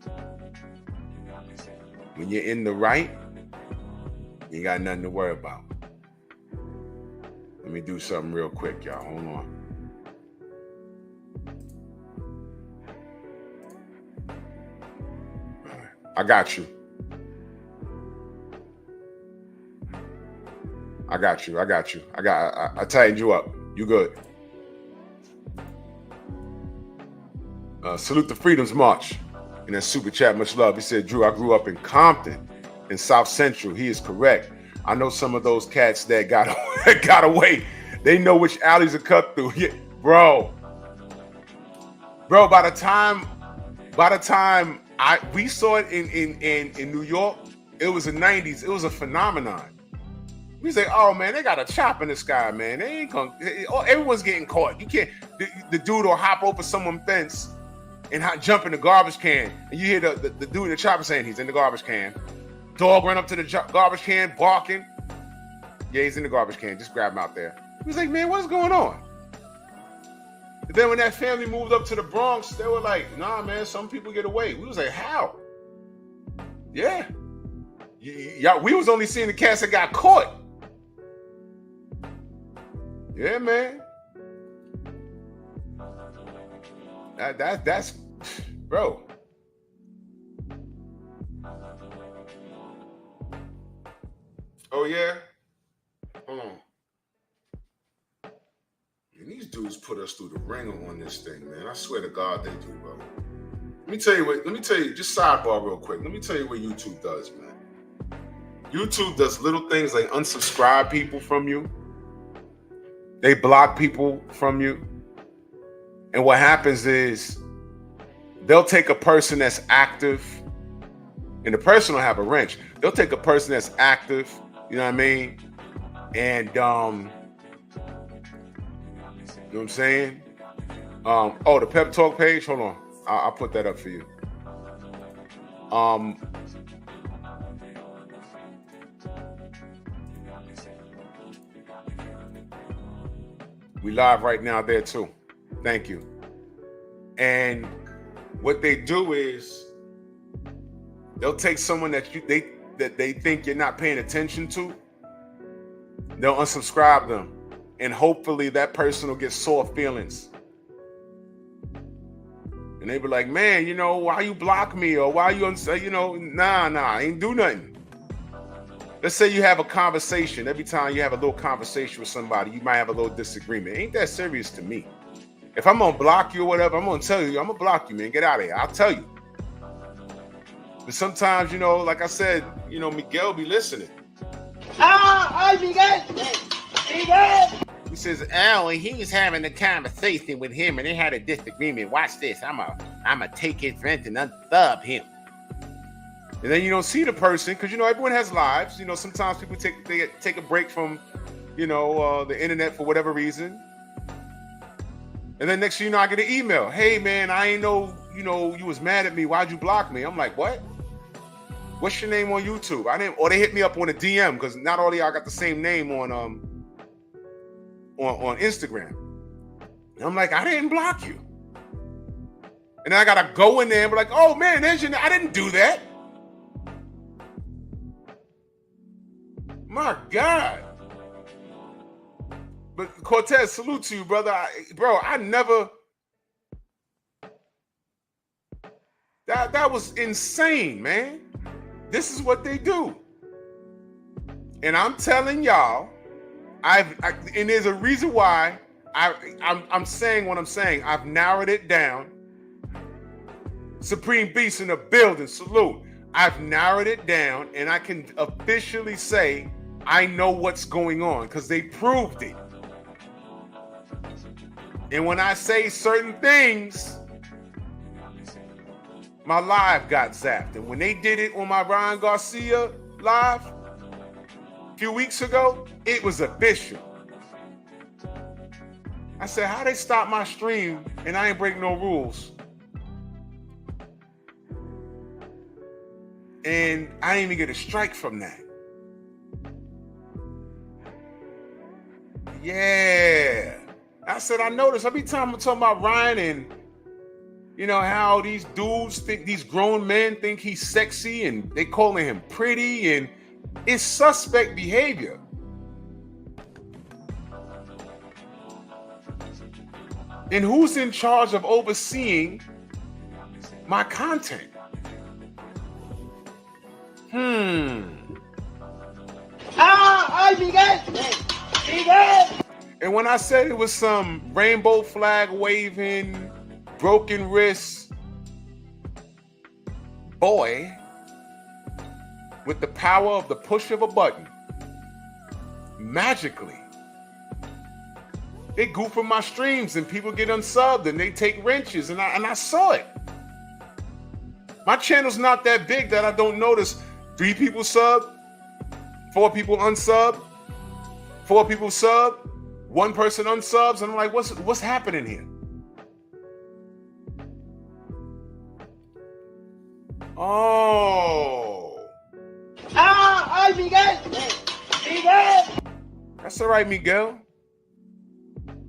when you're in the right, you got nothing to worry about. Let me do something real quick, y'all. Hold on. I got you. I tightened you up. You good. Salute the Freedom's March. In that super chat, much love. He said, Drew, I grew up in Compton, in South Central. He is correct. I know some of those cats that got away. They know which alleys to cut through. Yeah, bro, by the time we saw it in New York, it was the 90s. It was a phenomenon. We say, oh man, they got a chop in the sky, man. They ain't gonna. Everyone's getting caught. You can't. The dude will hop over someone's fence and jump in the garbage can, and you hear the dude in the chopper saying he's in the garbage can. Dog run up to the garbage can, barking. Yeah, he's in the garbage can. Just grab him out there. He was like, man, what's going on? And then when that family moved up to the Bronx, they were like, nah, man, some people get away. We was like, how? Yeah. We was only seeing the cats that got caught. Yeah, man. That's bro. Oh yeah. Hold on. And these dudes put us through the ringer on this thing, man. I swear to God they do, bro. Let me tell you, just sidebar real quick. Let me tell you what YouTube does, man. YouTube does little things like unsubscribe people from you. They block people from you. And what happens is they'll take a person that's active, and the person will have a wrench. They'll take a person that's active, you know what I mean? And, you know what I'm saying? Oh, the Pep Talk page? Hold on. I'll put that up for you. We live right now there too. Thank you. And what they do is they'll take someone that they think you're not paying attention to. They'll unsubscribe them, and hopefully that person will get sore feelings. And they be like, man, you know, why you block me? Or why you, nah, I ain't do nothing. Let's say you have a conversation. Every time you have a little conversation with somebody, you might have a little disagreement. Ain't that serious to me? If I'm gonna block you or whatever, I'm gonna tell you, I'm gonna block you, man. Get out of here. I'll tell you. But sometimes, you know, like I said, you know, Miguel be listening. Ay, Miguel! Miguel! He says, oh, he was having a conversation with him and they had a disagreement. Watch this. I'ma take his rent and unsub him. And then you don't see the person because, you know, everyone has lives. You know, sometimes people take a break from, you know, the internet for whatever reason. And then next thing you know, I get an email. Hey, man, I ain't know, you know, you was mad at me. Why'd you block me? I'm like, what? What's your name on YouTube? Or they hit me up on a DM because not all of y'all got the same name on Instagram. And I'm like, I didn't block you. And then I gotta go in there and be like, oh man, there's your name. I didn't do that. My God. But Cortez, salute to you, brother. I never. That was insane, man. This is what they do. And I'm telling y'all, and there's a reason why I'm saying what I'm saying. I've narrowed it down. Supreme Beast in the building, salute. I've narrowed it down, and I can officially say I know what's going on because they proved it. And when I say certain things, my live got zapped. And when they did it on my Ryan Garcia live a few weeks ago, it was official. I said, how they stop my stream and I ain't break no rules? And I didn't even get a strike from that. Yeah. I said, I noticed every time I'm talking about Ryan and, you know, how these dudes think, these grown men think he's sexy and they calling him pretty, and it's suspect behavior. And who's in charge of overseeing my content? Ay, Miguel! Miguel! And when I said it was some rainbow flag waving, broken wrist boy with the power of the push of a button, magically, they goof in my streams and people get unsubbed and they take wrenches, and I saw it. My channel's not that big that I don't notice 3 people sub, 4 people unsub, 4 people sub, 1 person unsubs, and I'm like, what's happening here? Oh. Ay, Miguel! Miguel! That's all right, Miguel.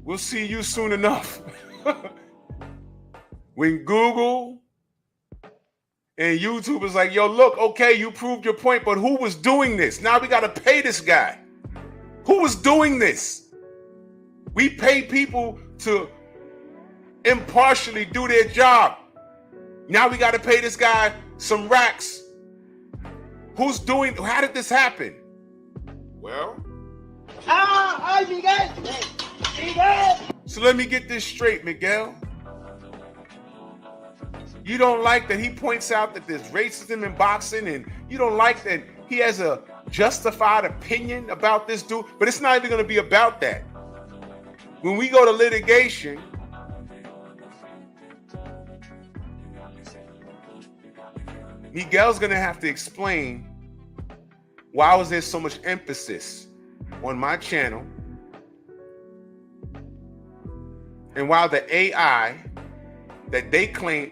We'll see you soon enough. When Google and YouTube is like, yo, look, okay, you proved your point, but who was doing this? Now we got to pay this guy. Who was doing this? We pay people to impartially do their job. Now we got to pay this guy some racks. How did this happen? Well, ¡Ay, Miguel! ¡Miguel! so let me get this straight, Miguel. You don't like that he points out that there's racism in boxing, and you don't like that he has a justified opinion about this dude, but it's not even going to be about that. When we go to litigation, Miguel's going to have to explain why was there so much emphasis on my channel, and why the AI that they claim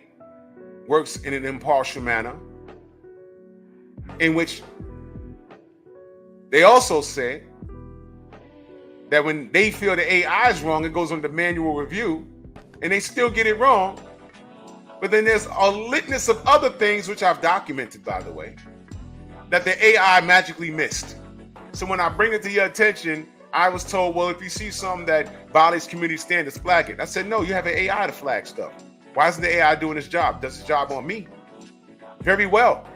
works in an impartial manner, in which they also said that when they feel the AI is wrong, it goes on the manual review, and they still get it wrong. But then there's a litany of other things, which I've documented, by the way, that the AI magically missed. So when I bring it to your attention, I was told, well, if you see something that violates community standards, flag it. I said, no, you have an AI to flag stuff. Why isn't the AI doing its job? Does its job on me? Very well.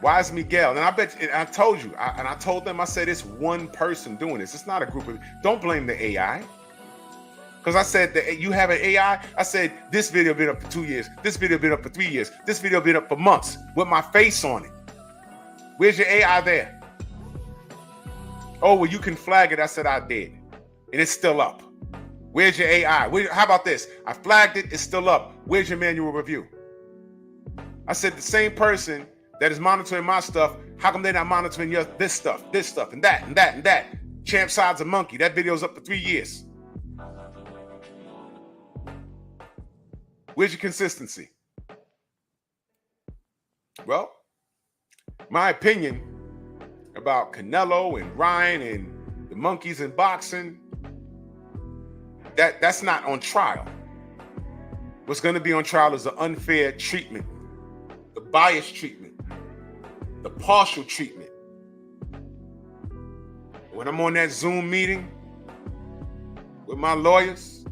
Why is Miguel? And I bet, and I told you, I told them, I said, it's one person doing this. It's not a group of, don't blame the AI. Because I said that you have an AI. I said, this video been up for 2 years. This video been up for 3 years. This video been up for months with my face on it. Where's your AI there? Oh, well, you can flag it. I said, I did. And it's still up. Where's your AI? How about this? I flagged it. It's still up. Where's your manual review? I said, the same person that is monitoring my stuff, how come they're not monitoring this stuff, and that, and that, and that? Champ Side's a monkey. That video's up for 3 years. Where's your consistency? Well, my opinion about Canelo and Ryan and the monkeys in boxing, that's not on trial. What's going to be on trial is the unfair treatment, the biased treatment, the partial treatment. When I'm on that Zoom meeting with my lawyers,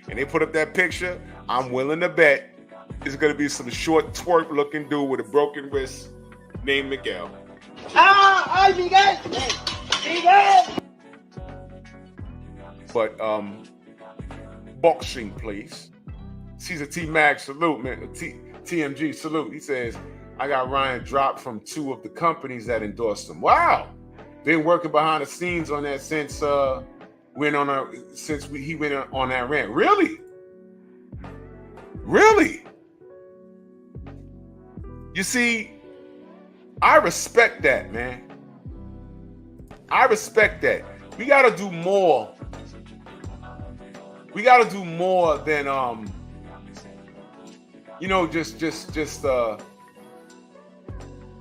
and they put up that picture, I'm willing to bet it's going to be some short twerp looking dude with a broken wrist named Miguel. ¡Ay, Miguel! ¡Miguel! But boxing, please. Caesar T Mag salute, man. TMG salute. He says, I got Ryan dropped from 2 of the companies that endorsed him. Wow. Been working behind the scenes on that since he went on that rant. Really? Really? You see, I respect that, man. I respect that. We got to do more. We got to do more than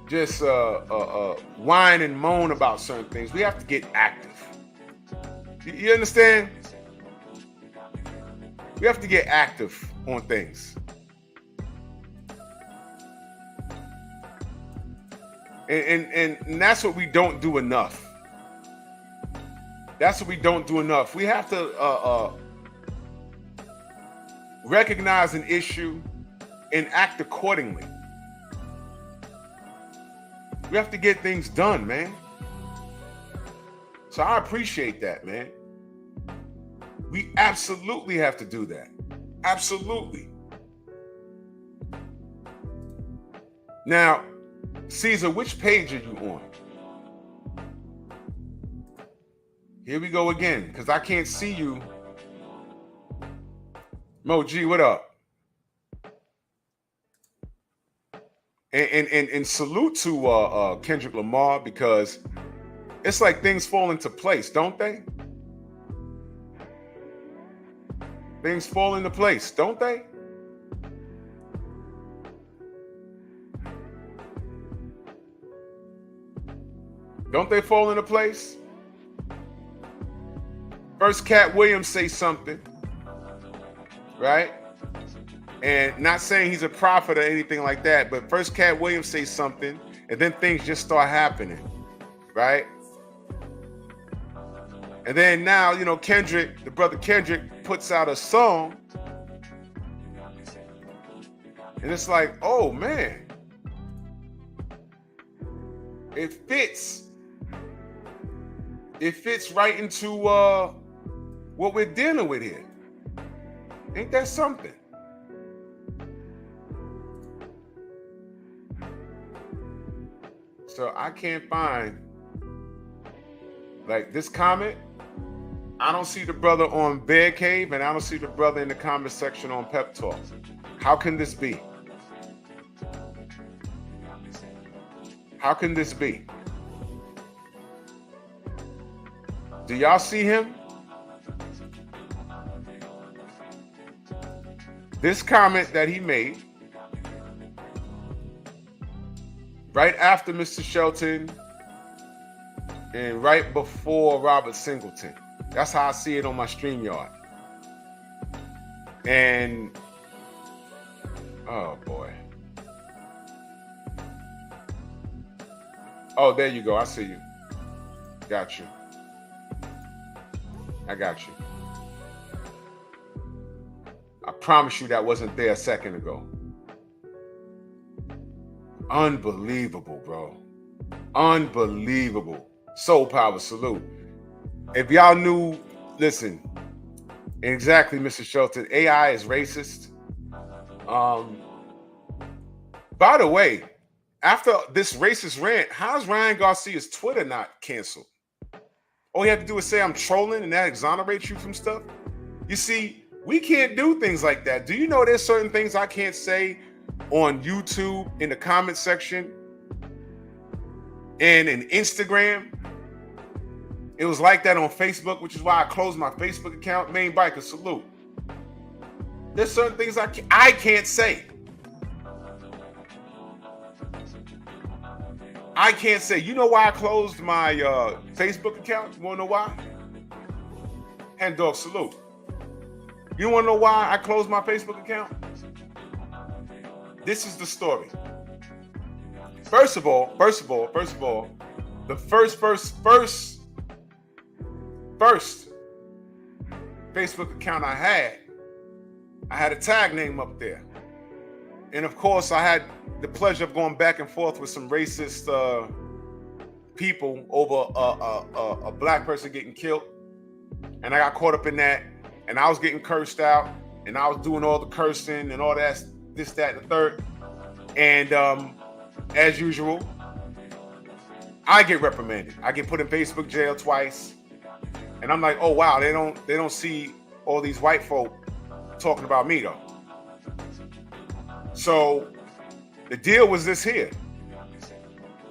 just whine and moan about certain things. We have to get active. You understand? We have to get active on things. And that's what we don't do enough. That's what we don't do enough. We have to recognize an issue and act accordingly. We have to get things done, man. So I appreciate that, man. We absolutely have to do that. Absolutely. Now, Caesar, which page are you on? Here we go again, because I can't see you. Mo G, what up? And salute to Kendrick Lamar, because it's like things fall into place, don't they? Things fall into place, don't they? Don't they fall into place? First, Cat Williams say something, right? And not saying he's a prophet or anything like that, but first Cat Williams says something, and then things just start happening, right? And then now, you know, Kendrick, the brother Kendrick, puts out a song, and it's like, oh man, it fits. It fits right into what we're dealing with here. Ain't that something? So I can't find, like, this comment. I don't see the brother on Bear Cave, and I don't see the brother in the comment section on Pep Talk. How can this be? How can this be? Do y'all see him? This comment that he made right after Mr. Shelton and right before Robert Singleton. That's how I see it on my StreamYard. And, oh boy. Oh, there you go. I see you. Got you. I got you. I promise you that wasn't there a second ago. Unbelievable, bro. Unbelievable. Soul Power, salute. If y'all knew, listen, exactly, Mr. Shelton, AI is racist. By the way, after this racist rant, how's Ryan Garcia's Twitter not canceled? All you have to do is say I'm trolling and that exonerates you from stuff? You see, we can't do things like that. Do you know there's certain things I can't say on YouTube, in the comment section, and in Instagram? It was like that on Facebook, which is why I closed my Facebook account. Main Biker, salute. There's certain things I can't say. I can't say. You know why I closed my Facebook account? You want to know why? Hand dog, salute. You want to know why I closed my Facebook account? This is the story. First of all, the first Facebook account I had a tag name up there. And of course, I had the pleasure of going back and forth with some racist people over a black person getting killed. And I got caught up in that. And I was getting cursed out. And I was doing all the cursing and all that, this, that, and the third. And as usual, I get reprimanded. I get put in Facebook jail twice. And I'm like, oh wow, they don't see all these white folk talking about me though. So the deal was this here.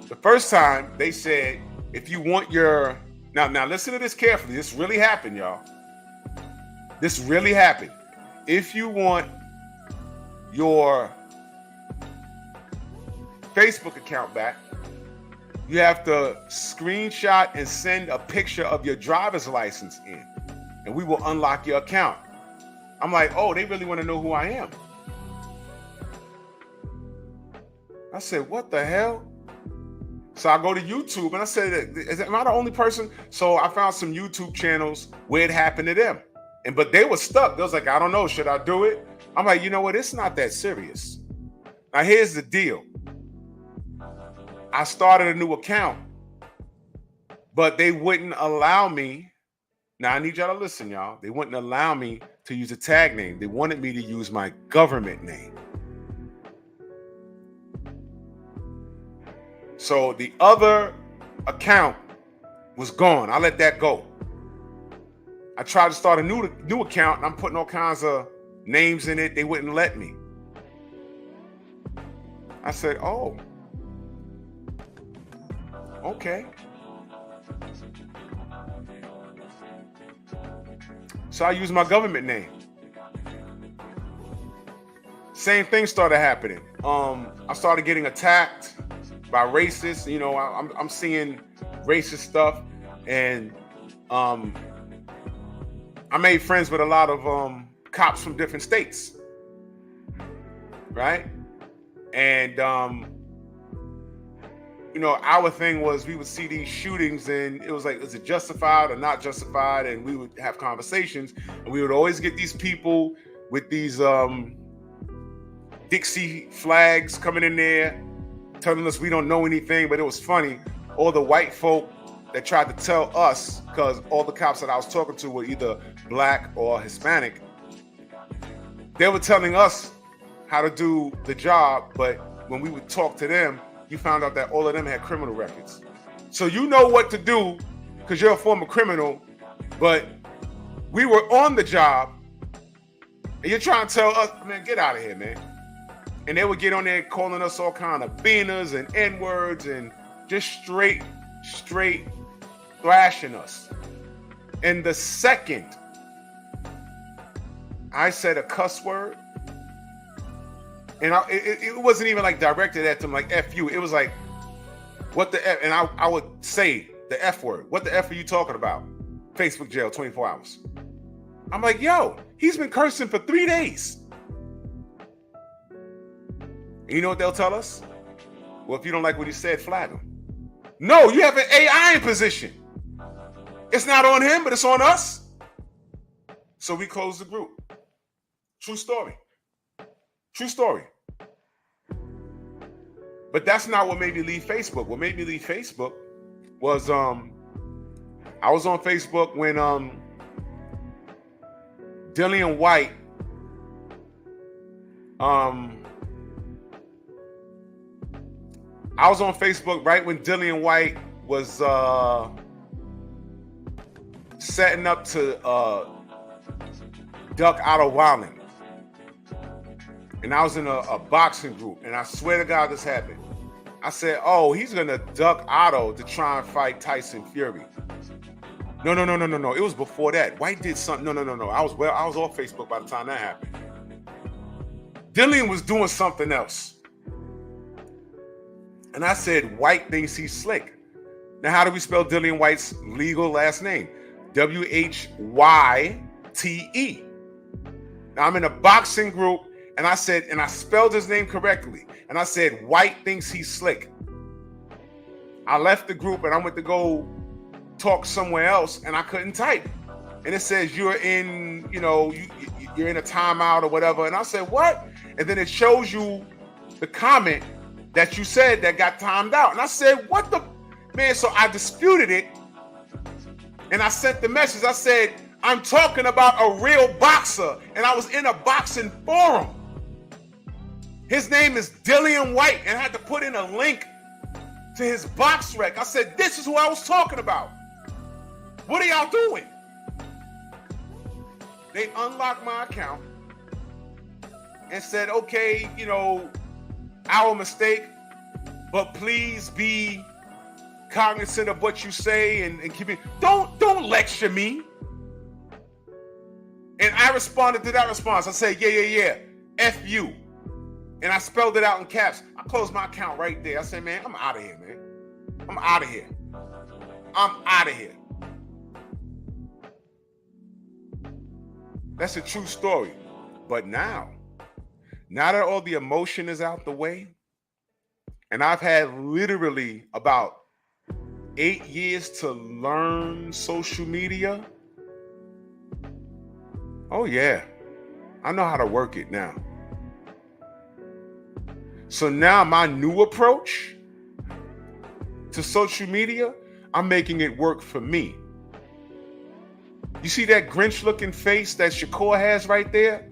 The first time they said, if you want your, now listen to this carefully. This really happened, y'all. This really happened. If you want your Facebook account back, you have to screenshot and send a picture of your driver's license in, and we will unlock your account. I'm like, oh, they really want to know who I am. I said, what the hell? So I go to YouTube and I said, am I the only person? So I found some YouTube channels where it happened to them. But they were stuck. They was like, I don't know, should I do it? I'm like, you know what? It's not that serious. Now here's the deal. I started a new account, but they wouldn't allow me. Now I need y'all to listen, y'all. They wouldn't allow me to use a tag name. They wanted me to use my government name. So the other account was gone. I let that go. I tried to start a new account, and I'm putting all kinds of names in it. They wouldn't let me. I said, oh, okay. So I used my government name. Same thing started happening. I started getting attacked by racists. You know, I'm seeing racist stuff, and I made friends with a lot of cops from different states. right? And you know, our thing was we would see these shootings and it was like, is it justified or not justified? And we would have conversations, and we would always get these people with these Dixie flags coming in there telling us we don't know anything. But it was funny, all the white folk that tried to tell us, because all the cops that I was talking to were either black or Hispanic, they were telling us how to do the job, but when we would talk to them, you found out that all of them had criminal records. So you know what to do because you're a former criminal, but we were on the job and you're trying to tell us, man, get out of here, man. And they would get on there calling us all kind of beaners and N-words and just straight thrashing us. And the second I said a cuss word, and it wasn't even like directed at them like F you. It was like, what the F? And I would say the F word. What the F are you talking about? Facebook jail, 24 hours. I'm like, yo, he's been cursing for 3 days. And you know what they'll tell us? Well, if you don't like what he said, flag him. No, you have an AI in position. It's not on him, but it's on us. So we closed the group. True story. True story. But that's not what made me leave Facebook. What made me leave Facebook was I was on Facebook when Dillian White I was on Facebook right when Dillian White was setting up to duck out of wilding. And I was in a boxing group, and I swear to God this happened. I said, oh, he's gonna duck Otto to try and fight Tyson Fury. No. It was before that. White did something. No. I was off Facebook by the time that happened. Dillian was doing something else. And I said, White thinks he's slick. Now, how do we spell Dillian White's legal last name? W-H-Y-T-E. Now, I'm in a boxing group, and I said, and I spelled his name correctly. And I said, White thinks he's slick. I left the group, and I went to go talk somewhere else, and I couldn't type. And it says, you're in, you're in a timeout or whatever. And I said, what? And then it shows you the comment that you said that got timed out. And I said, what the, man? So I disputed it. And I sent the message. I said, I'm talking about a real boxer. And I was in a boxing forum. His name is Dillian White. And I had to put in a link to his box rec. I said, this is who I was talking about. What are y'all doing? They unlocked my account and said, okay, our mistake, but please be cognizant of what you say and keep it. Don't lecture me. And I responded to that response. I said, yeah, F you. And I spelled it out in caps. I closed my account right there. I said, man, I'm out of here, man. I'm out of here. That's a true story. But now that all the emotion is out the way, and I've had literally about 8 years to learn social media. Oh yeah, I know how to work it now. So now my new approach to social media, I'm making it work for me. You see that Grinch looking face that Shakur has right there?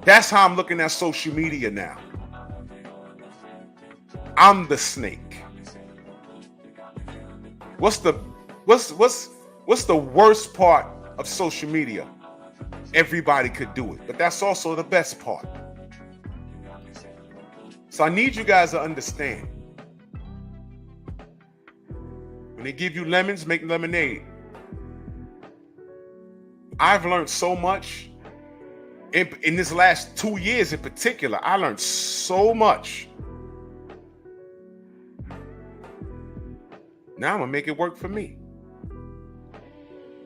That's how I'm looking at social media now. I'm the snake. What's the worst part of social media? Everybody could do it, but that's also the best part. So I need you guys to understand. When they give you lemons, make lemonade. I've learned so much. In this last 2 years in particular, I learned so much. Now I'm gonna make it work for me.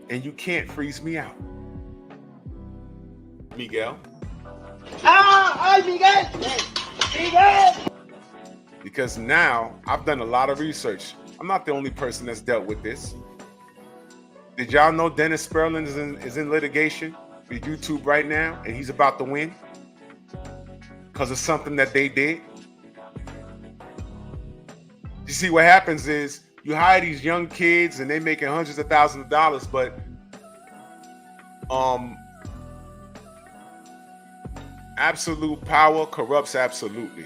And you can't freeze me out. Miguel? Ah! ¡Ay, Miguel! ¡Miguel! Because now I've done a lot of research. I'm not the only person that's dealt with this. Did y'all know Dennis Sperling is in litigation for YouTube right now, and he's about to win because of something that they did? You see, what happens is you hire these young kids and they're making hundreds of thousands of dollars, but absolute power corrupts absolutely.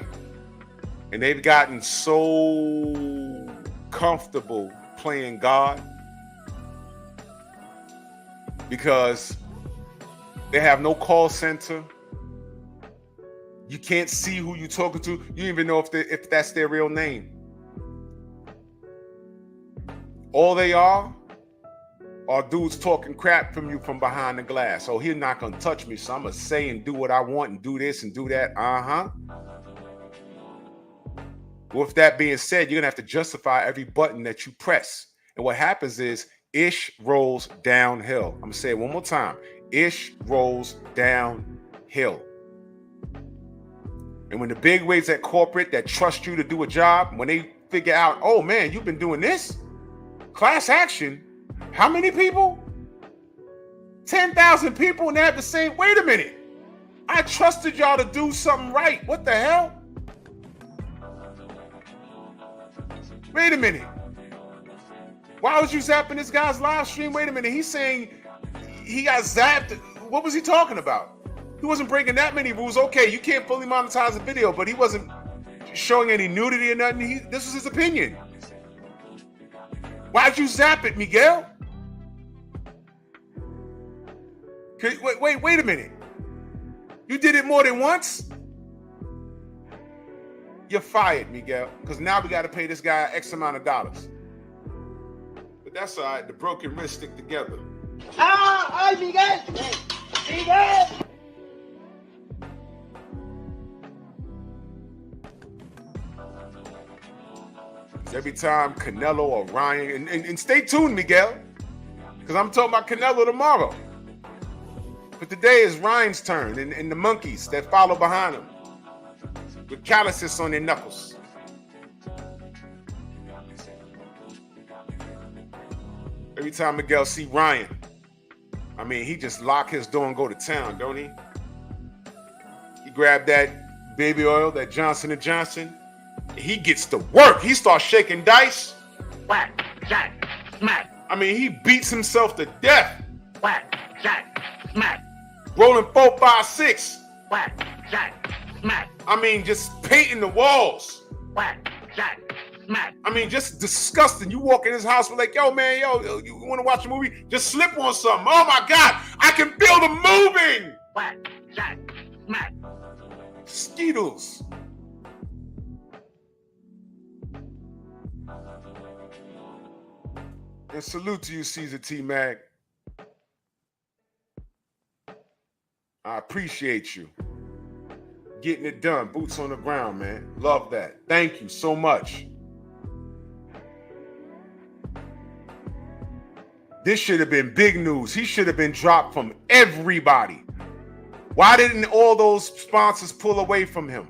And they've gotten so comfortable playing God because they have no call center. You can't see who you're talking to. You don't even know if that's their real name. All they are dudes talking crap from you from behind the glass. Oh, he's not going to touch me, so I'm going to say and do what I want and do this and do that. With that being said, you're going to have to justify every button that you press. And what happens is ish rolls downhill. I'm going to say it one more time. Ish rolls downhill. And when the big wigs at corporate that trust you to do a job, when they figure out, oh man, you've been doing this? Class action? How many people? 10,000 people, and they have to say, wait a minute. I trusted y'all to do something right. What the hell? Wait a minute. Why was you zapping this guy's live stream? Wait a minute. He's saying he got zapped. What was he talking about? He wasn't breaking that many rules. Okay, you can't fully monetize a video, but he wasn't showing any nudity or nothing. This was his opinion. Why'd you zap it, Miguel? Wait a minute. You did it more than once? You're fired, Miguel, because now we got to pay this guy X amount of dollars. But that's all right. The broken wrists stick together. ¡Ay, Miguel! ¡Miguel! Every time Canelo or Ryan, and stay tuned, Miguel, because I'm talking about Canelo tomorrow. But today is Ryan's turn, and the monkeys that follow behind him with calluses on their knuckles. Every time Miguel see Ryan, I mean, he just lock his door and go to town, don't he? He grabbed that baby oil, that Johnson & Johnson. He gets to work. He starts shaking dice. Whack, jack, smack. I mean, he beats himself to death. Whack, jack, smack. Rolling 4, 5, 6. Whack, jack, smack. I mean, just painting the walls. Whack, jack, smack. I mean, just disgusting. You walk in his house, we're like, yo, man, you want to watch a movie? Just slip on something. Oh, my God. I can feel them moving. Whack, jack, smack. Skittles. And salute to you, Caesar T. Mag. I appreciate you. Getting it done. Boots on the ground, man. Love that. Thank you so much. This should have been big news. He should have been dropped from everybody. Why didn't all those sponsors pull away from him?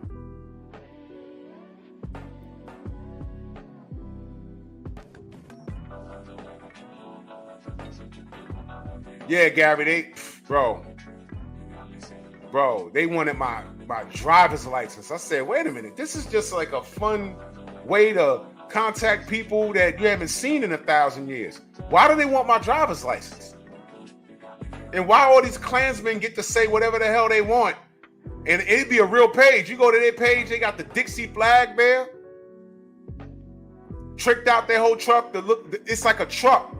Yeah, Gary, bro, they wanted my driver's license. I said, wait a minute, this is just like a fun way to contact people that you haven't seen in 1,000 years. Why do they want my driver's license? And why all these Klansmen get to say whatever the hell they want? And it'd be a real page. You go to their page, they got the Dixie flag there. Tricked out their whole truck. It's like a truck,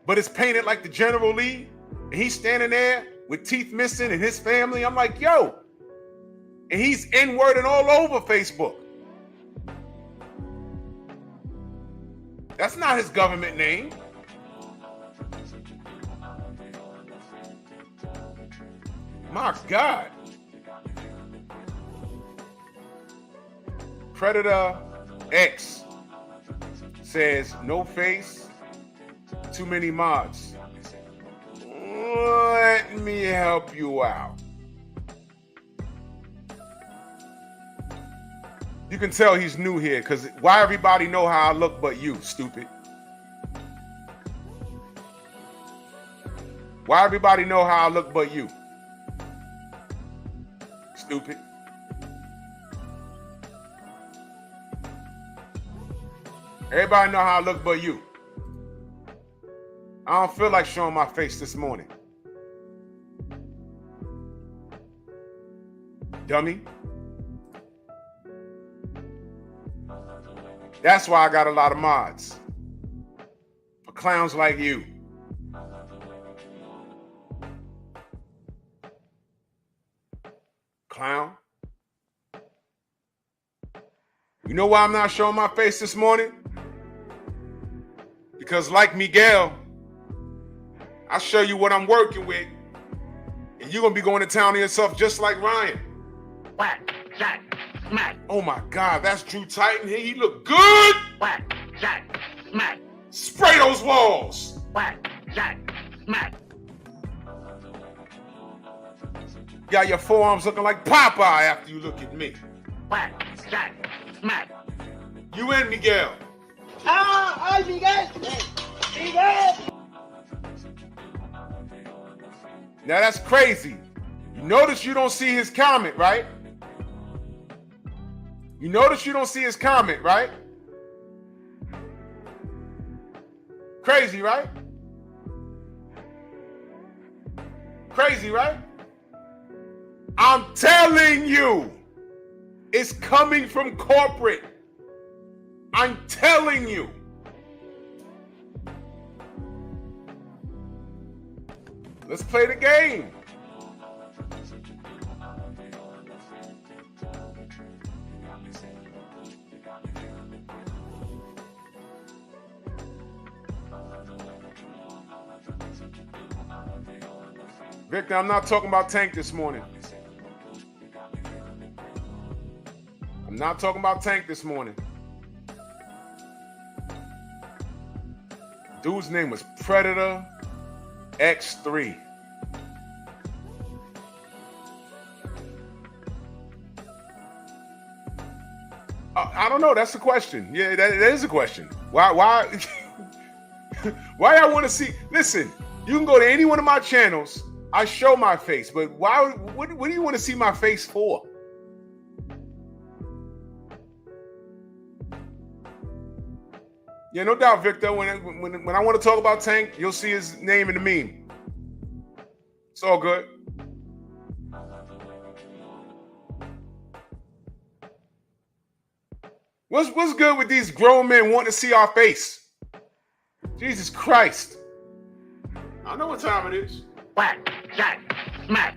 but it's painted like the General Lee. And he's standing there with teeth missing and his family. I'm like, yo. And he's N-wording all over Facebook. That's not his government name. My God. Predator X says, no face, too many mods. Let me help you out. You can tell he's new here, because why everybody know how I look but you, stupid? Why everybody know how I look but you? Stupid. Everybody know how I look but you. I don't feel like showing my face this morning. Dummy. That's why I got a lot of mods. For clowns like you. Clown. You know why I'm not showing my face this morning? Because like Miguel, I'll show you what I'm working with, and you're going to be going to town on yourself just like Ryan. Whack, shot, smack. Oh my God, that's Drew Titan. He look good. Whack, shot, smack. Spray those walls. Whack, shot, smack. Got your forearms looking like Popeye after you look at me. Whack, shot, smack. You in, Miguel? ¡Ay, Miguel! ¡Miguel! Now that's crazy. You notice you don't see his comment, right? You notice you don't see his comment, right? Crazy, right? Crazy, right? I'm telling you, it's coming from corporate. I'm telling you. Let's play the game. Victor, I'm not talking about Tank this morning. I'm not talking about Tank this morning. Dude's name was Predator X3. I don't know. That's the question. Yeah, that is a question. Why why I want to see? Listen, you can go to any one of my channels. I show my face, but why? What do you want to see my face for? Yeah, no doubt, Victor. When I want to talk about Tank, you'll see his name in the meme. It's all good. What's good with these grown men wanting to see our face? Jesus Christ. I know what time it is. Whack, shot, smack.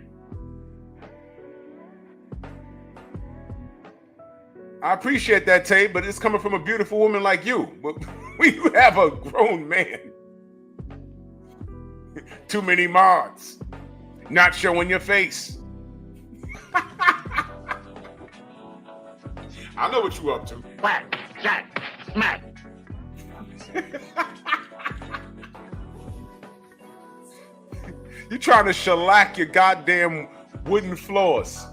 I appreciate that, Tay, but it's coming from a beautiful woman like you. But when you have a grown man, too many mods, not showing your face. I know what you up to. Whack, shot, smack. You trying to shellac your goddamn wooden floors.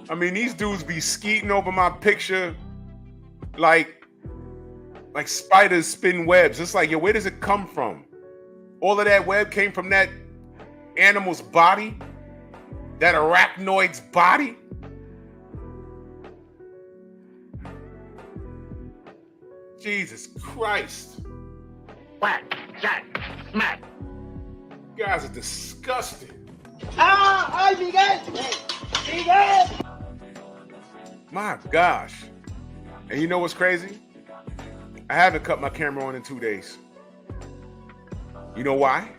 I mean, these dudes be skeeting over my picture like spiders spin webs. It's like, yo, where does it come from? All of that web came from that animal's body? That arachnoid's body? Jesus Christ. Whack, shot, smack. You guys are disgusting. ¡Ay, Miguel! ¡Miguel! My gosh. And you know what's crazy? I haven't cut my camera on in 2 days. You know why?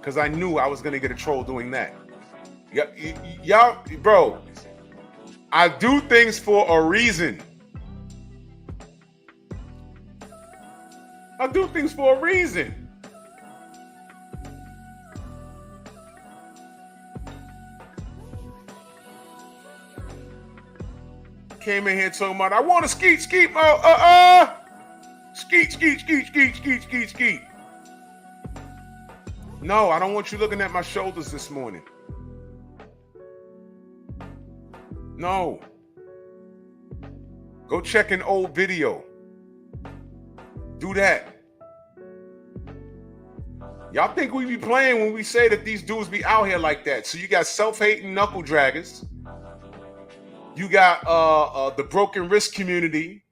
Because I knew I was going to get a troll doing that. Y'all, bro, I do things for a reason. I do things for a reason. Came in here talking about, I want to skeet. Skeet. No, I don't want you looking at my shoulders this morning. No. Go check an old video. Do that. Y'all think we be playing when we say that these dudes be out here like that. So you got self-hating knuckle draggers. You got the broken wrist community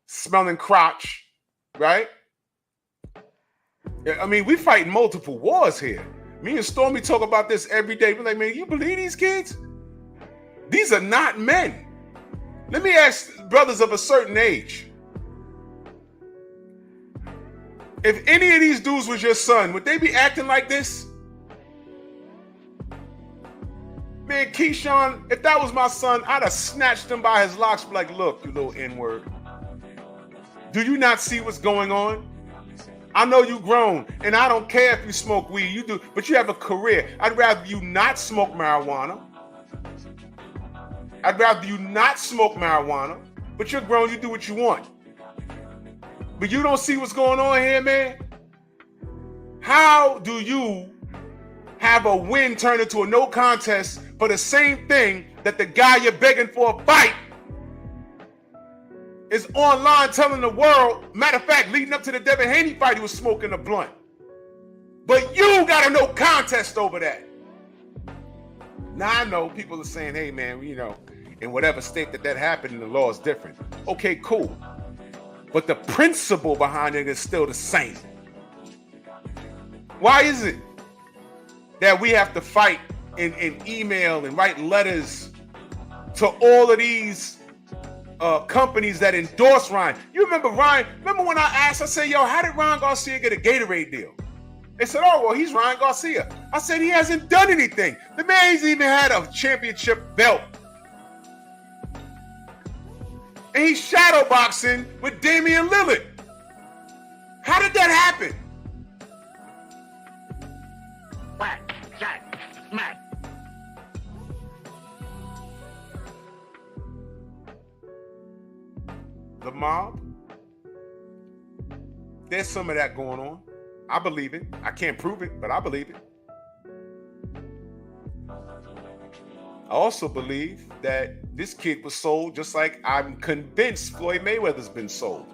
smelling crotch, right? I mean, we fighting multiple wars here. Me and Stormy talk about this every day. We're like, man, you believe these kids? These are not men. Let me ask brothers of a certain age. If any of these dudes was your son, would they be acting like this? Man, Keyshawn, if that was my son, I'd have snatched him by his locks, like, look, you little N-word. Do you not see what's going on? I know you grown, and I don't care if you smoke weed. You do, but you have a career. I'd rather you not smoke marijuana. I'd rather you not smoke marijuana, but you're grown, you do what you want. But you don't see what's going on here, man? How do you have a win turn into a no contest for the same thing that the guy you're begging for a fight is online telling the world? Matter of fact, leading up to the Devin Haney fight, he was smoking a blunt. But you got a no contest over that. Now I know people are saying, hey man, you know, in whatever state that happened, the law is different. Okay, cool. But the principle behind it is still the same. Why is it that we have to fight and email and write letters to all of these companies that endorse Ryan? You remember Ryan? Remember when I asked, I said, yo, how did Ryan Garcia get a Gatorade deal? They said, oh, well, he's Ryan Garcia. I said, he hasn't done anything. The man's even had a championship belt. And he's shadowboxing with Damian Lillard. How did that happen? Whack, shot, smack. The mob. There's some of that going on. I believe it. I can't prove it, but I believe it. I also believe that this kid was sold just like I'm convinced Floyd Mayweather's been sold.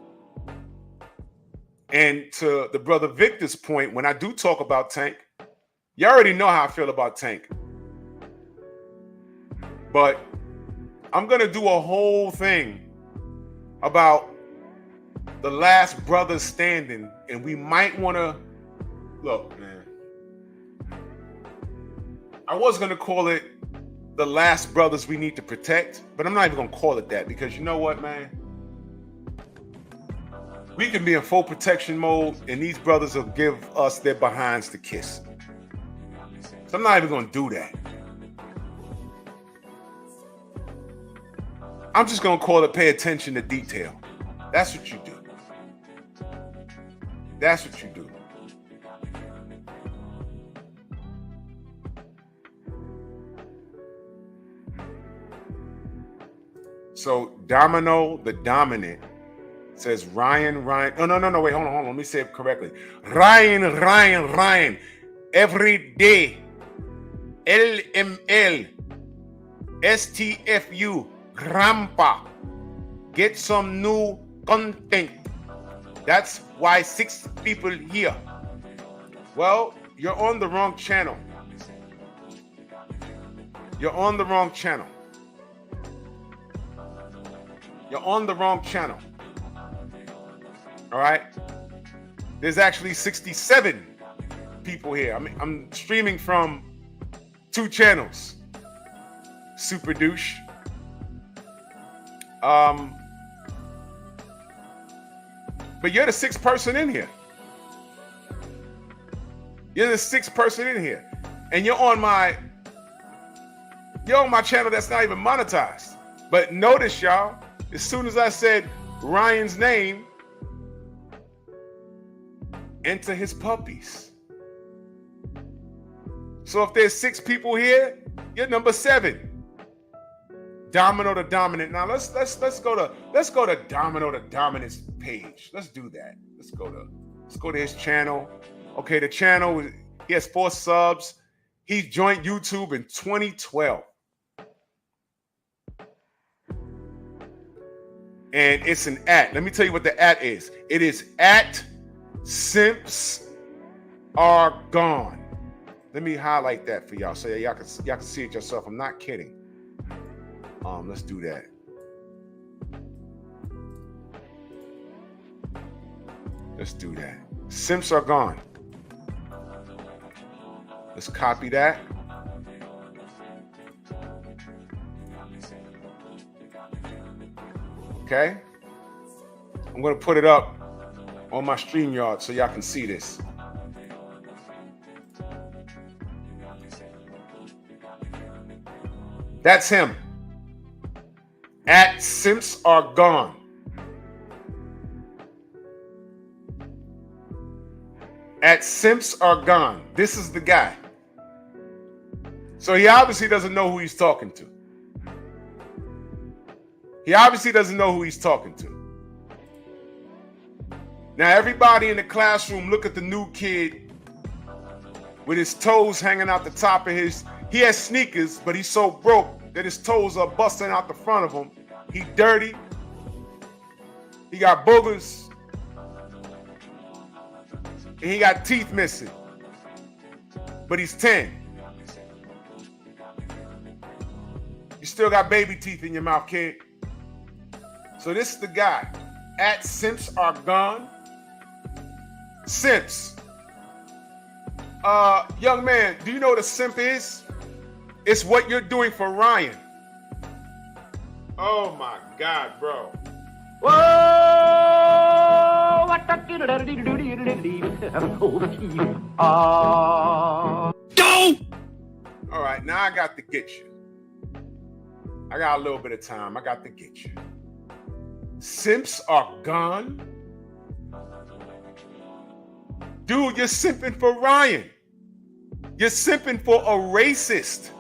And to the brother Victor's point, when I do talk about Tank, you already know how I feel about Tank. But I'm going to do a whole thing about the last brother standing, and we might want to look, man. I was going to call it the last brothers we need to protect, but I'm not even going to call it that, because you know what, man? We can be in full protection mode, and these brothers will give us their behinds to kiss. So I'm not even going to do that. I'm just going to call it pay attention to detail. That's what you do. That's what you do. So Domino the Dominant says Ryan. Oh, no, wait, hold on. Let me say it correctly. Ryan. Every day. LML. STFU. Grandpa. Get some new content. That's why 6 people here. Well, you're on the wrong channel. You're on the wrong channel. You're on the wrong channel. All right? There's actually 67 people here. I'm streaming from 2 channels. Super douche. But you're the 6th person in here. You're the 6th person in here. And you're on my channel that's not even monetized. But notice, y'all, as soon as I said Ryan's name, enter his puppies. So if there's 6 people here, you're number 7. Domino the Dominant. Now let's go to Domino the Dominant's page. Let's do that. Let's go to his channel. Okay, the channel, he has 4 subs. He joined YouTube in 2012. And it's an @ Let me tell you what the @ is. It is @simps are gone. Let me highlight that for y'all so y'all can see it yourself. I'm not kidding. Let's do that. Let's do that. Simps are gone. Let's copy that. Okay. I'm going to put it up on my StreamYard so y'all can see this. That's him. @simps are gone. @simps are gone. This is the guy. So he obviously doesn't know who he's talking to. He obviously doesn't know who he's talking to. Now everybody in the classroom, look at the new kid with his toes hanging out the top of his. He has sneakers, but he's so broke that his toes are busting out the front of him. He dirty. He got boogers. And he got teeth missing. But he's 10. You still got baby teeth in your mouth, kid. So this is the guy. @simps are gone. Simps. Young man, do you know what a simp is? It's what you're doing for Ryan. Oh my God, bro. Whoa! All right, now I got to get you. I got a little bit of time. I got to get you. Simps are gone. Dude, you're simping for Ryan. You're simping for a racist.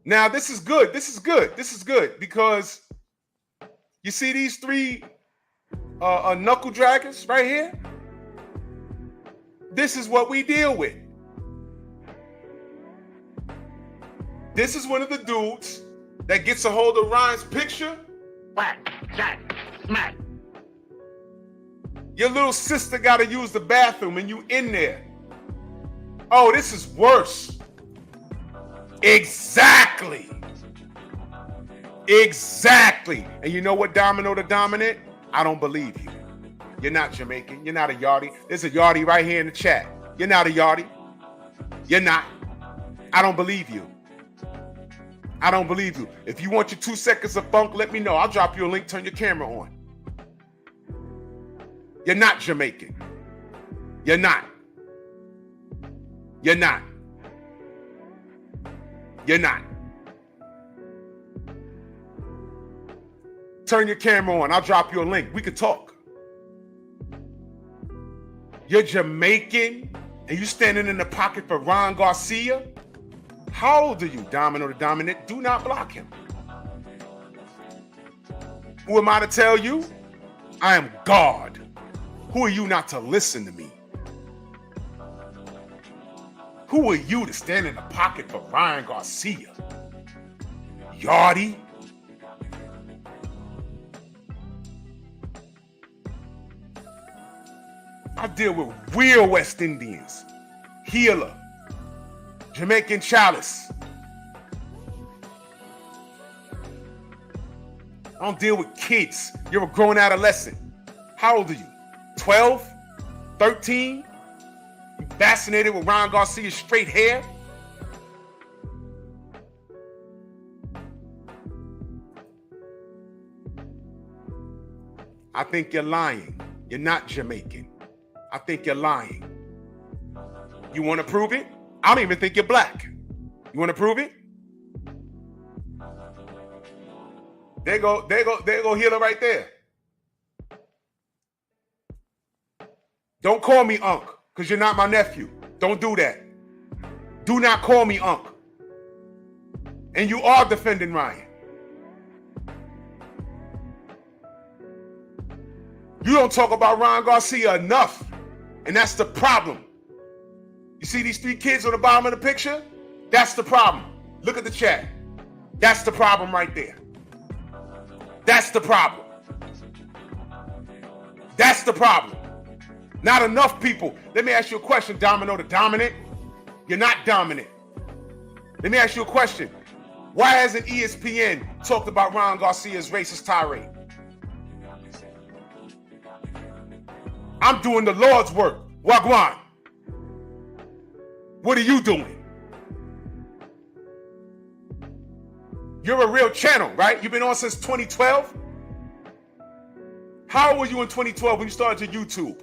Now, this is good. This is good. This is good because you see these three knuckle draggers right here? This is what we deal with. This is one of the dudes that gets a hold of Ryan's picture. Whack, shot, smack. Your little sister got to use the bathroom and you in there. Oh, this is worse. Exactly. Exactly. And you know what, Domino the Dominant? I don't believe you. You're not Jamaican. You're not a Yardie. There's a Yardie right here in the chat. You're not a Yardie. You're not. I don't believe you. I don't believe you. If you want your 2 seconds of funk, let me know. I'll drop you a link. Turn your camera on. You're not Jamaican. You're not. You're not. You're not. Turn your camera on. I'll drop you a link. We could talk. You're Jamaican and you standing in the pocket for Ron Garcia? How old are you, Domino the Dominant? Do not block him. Who am I to tell you? I am God. Who are you not to listen to me? Who are you to stand in the pocket for Ryan Garcia? Yardie? I deal with real West Indians. Healer. Jamaican Chalice. I don't deal with kids. You're a grown adolescent. How old are you? 12? 13? You fascinated with Ron Garcia's straight hair? I think you're lying. You're not Jamaican. I think you're lying. You want to prove it? I don't even think you're black. You want to prove it? There go Healer right there. Don't call me Unc, because you're not my nephew. Don't do that. Do not call me Unc. And you are defending Ryan. You don't talk about Ron Garcia enough. And that's the problem. You see these 3 kids on the bottom of the picture? That's the problem. Look at the chat. That's the problem right there. That's the problem. That's the problem. Not enough people. Let me ask you a question, Domino the Dominant. You're not dominant. Let me ask you a question. Why hasn't ESPN talked about Ryan Garcia's racist tirade? I'm doing the Lord's work. Wagwan. What are you doing? You're a real channel, right? You've been on since 2012? How old were you in 2012 when you started your YouTube?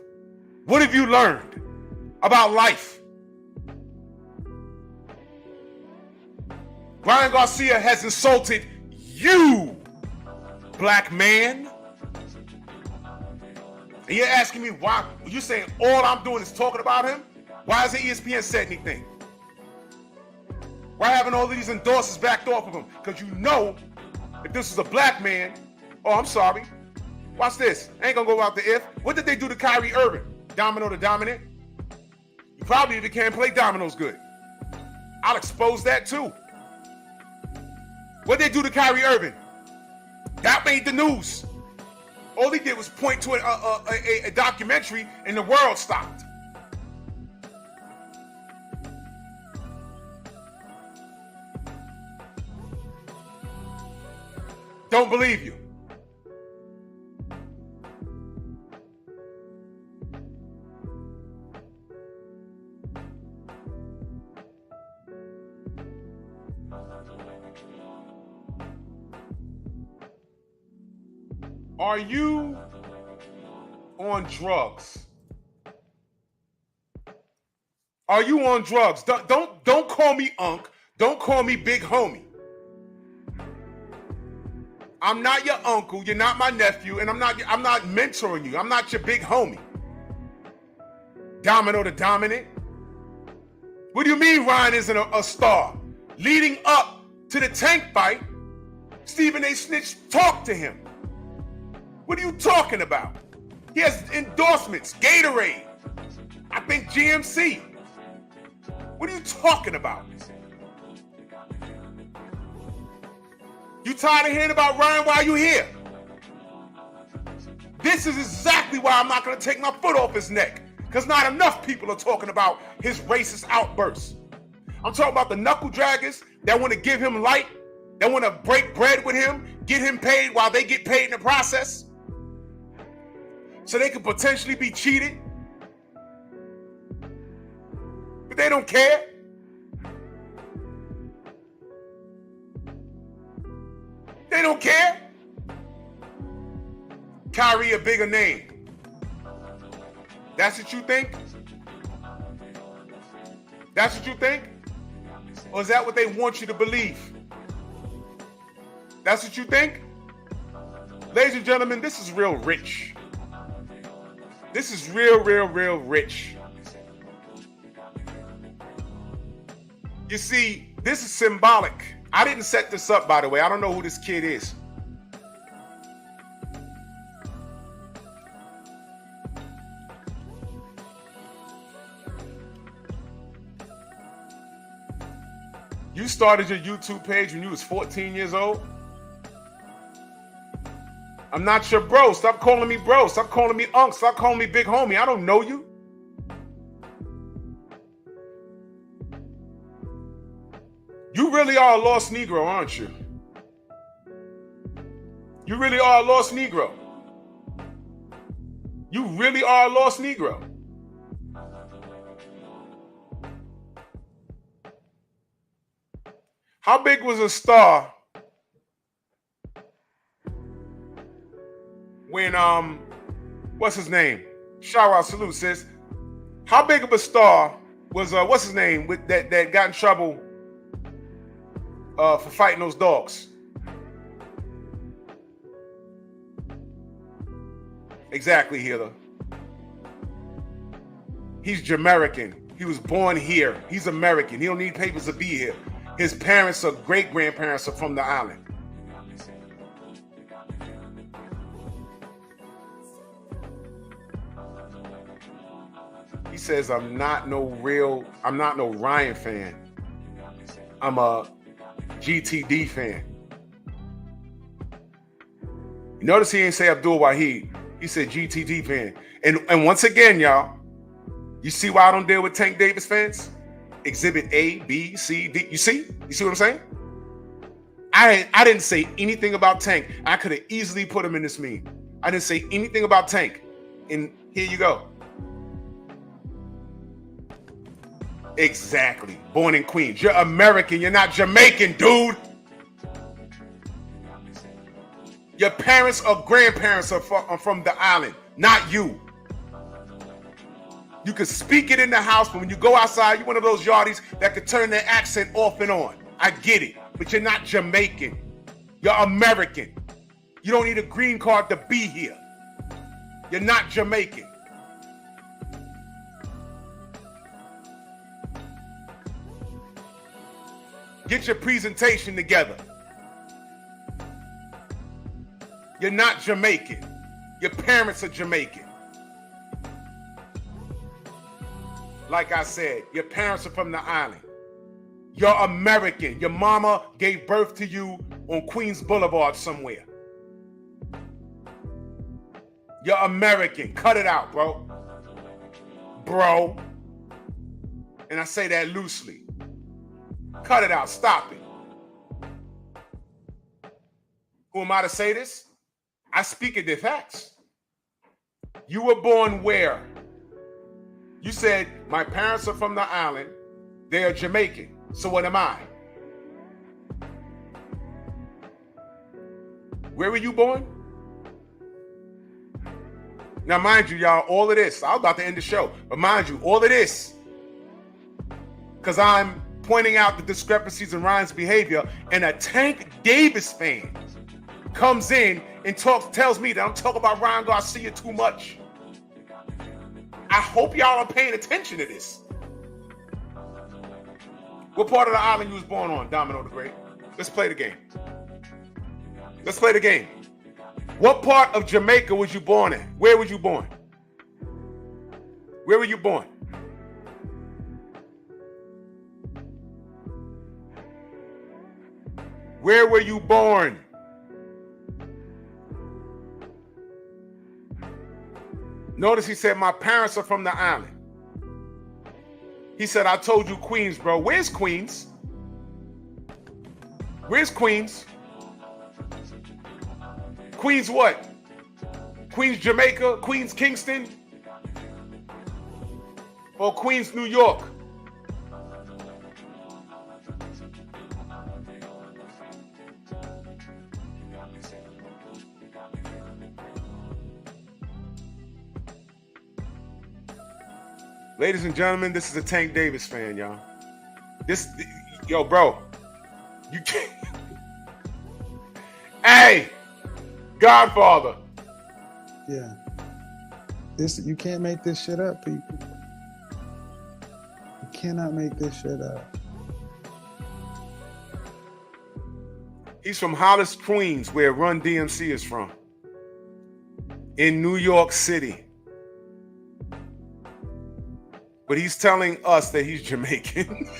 What have you learned about life? Ryan Garcia has insulted you, black man. And you're asking me why? You're saying all I'm doing is talking about him? Why hasn't ESPN said anything? Why haven't all these endorsers backed off of him? Because you know, if this was a black man, oh, I'm sorry. Watch this. I ain't gonna go out the if. What did they do to Kyrie Irving? Domino the Dominant? You probably even can't play dominoes good. I'll expose that too. What did they do to Kyrie Irving? That made the news. All he did was point to a documentary and the world stopped. Don't believe you. Are you on drugs? Are you on drugs? Don't call me Unc. Don't call me Big Homie. I'm not your uncle. You're not my nephew, and I'm not mentoring you. I'm not your big homie. Domino the Dominant. What do you mean Ryan isn't a star? Leading up to the Tank fight, Stephen A. Snitch talked to him. What are you talking about? He has endorsements, Gatorade, I think GMC. What are you talking about? You tired of hearing about Ryan while you here? This is exactly why I'm not going to take my foot off his neck, because not enough people are talking about his racist outbursts. I'm talking about the knuckle draggers that want to give him light, that want to break bread with him, get him paid while they get paid in the process, so they could potentially be cheated. But they don't care. They don't care. Kyrie a bigger name. That's what you think? That's what you think? Or is that what they want you to believe? That's what you think? Ladies and gentlemen, this is real rich. This is real rich. You see, this is symbolic. I didn't set this up, by the way. I don't know who this kid is. You started your YouTube page when you was 14 years old? I'm not your bro. Stop calling me bro. Stop calling me unc. Stop calling me big homie. I don't know you. You really are a lost Negro, aren't you? You really are a lost Negro. You really are a lost Negro. How big was a star when what's his name? Shout out, salute, sis. How big of a star was what's his name with that got in trouble for fighting those dogs? Exactly, Healer. He's Jamaican. He was born here. He's American. He don't need papers to be here. His parents or great-grandparents are from the island. He says, I'm not no Ryan fan. I'm a GTD fan. You notice he ain't say Abdul Wahid. He said GTD fan. And once again, y'all, you see why I don't deal with Tank Davis fans? Exhibit A, B, C, D. You see? You see what I'm saying? I didn't say anything about Tank. I could have easily put him in this meme. I didn't say anything about Tank. And here you go. Exactly. Born in Queens. You're American. You're not Jamaican, dude. Your parents or grandparents are from the island, not you. You can speak it in the house, but when you go outside, you're one of those yardies that could turn their accent off and on. I get it, but you're not Jamaican. You're American. You don't need a green card to be here. You're not Jamaican. Get your presentation together. You're not Jamaican. Your parents are Jamaican. Like I said, your parents are from the island. You're American. Your mama gave birth to you on Queens Boulevard somewhere. You're American. Cut it out, bro. Bro. And I say that loosely. Cut it out. Stop it. Who am I to say this? I speak of the facts. You were born where? You said, my parents are from the island. They are Jamaican. So what am I? Where were you born? Now, mind you, y'all, all of this, I was about to end the show, but mind you, all of this, because I'm pointing out the discrepancies in Ryan's behavior, and a Tank Davis fan comes in and tells me that I'm talking about Ryan Garcia too much. I hope y'all are paying attention to this. What part of the island you was born on, Domino the Great? Let's play the game. Let's play the game. What part of Jamaica was you born in? Where were you born? Where were you born? Where were you born? Notice he said, my parents are from the island. He said, I told you Queens, bro. Where's Queens? Where's Queens? Queens what? Queens Jamaica? Queens Kingston? Or Queens New York? Ladies and gentlemen, this is a Tank Davis fan, y'all. Yo, bro, you can't. Hey, Godfather. Yeah. You can't make this shit up, people. You cannot make this shit up. He's from Hollis, Queens, where Run DMC is from. In New York City. But he's telling us that he's Jamaican.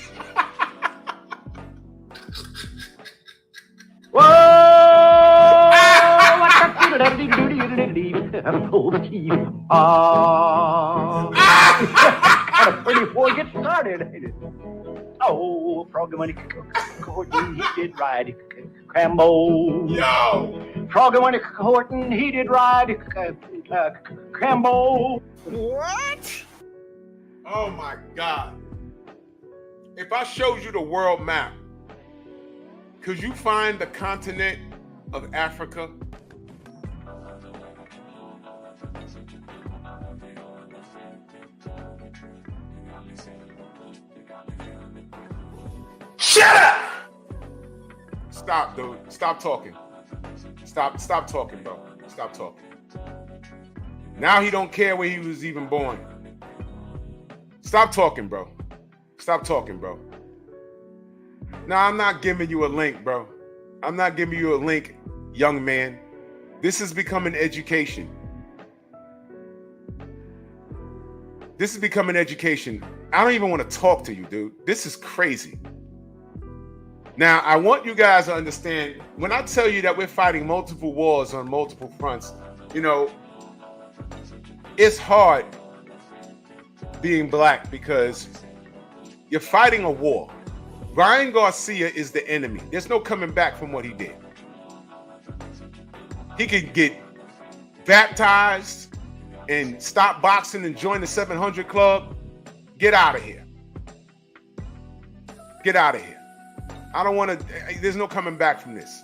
Pretty before get started. Oh, Froggy when he did ride Crambo. Yo! Froggy when he did ride Crambo. What? Oh my God. If I showed you the world map, could you find the continent of Africa? Shut up! Stop, dude. Stop talking. Stop talking, bro. Stop talking. Now he don't care where he was even born. Stop talking, bro. Stop talking, bro. Now, I'm not giving you a link, bro. I'm not giving you a link, young man. This has become an education. This has become an education. I don't even want to talk to you, dude. This is crazy. Now, I want you guys to understand, when I tell you that we're fighting multiple wars on multiple fronts, you know, it's hard being black because you're fighting a war. Ryan Garcia is the enemy. There's no coming back from what he did. He could get baptized and stop boxing and join the 700 Club. Get out of here. Get out of here. I don't want to, there's no coming back from this.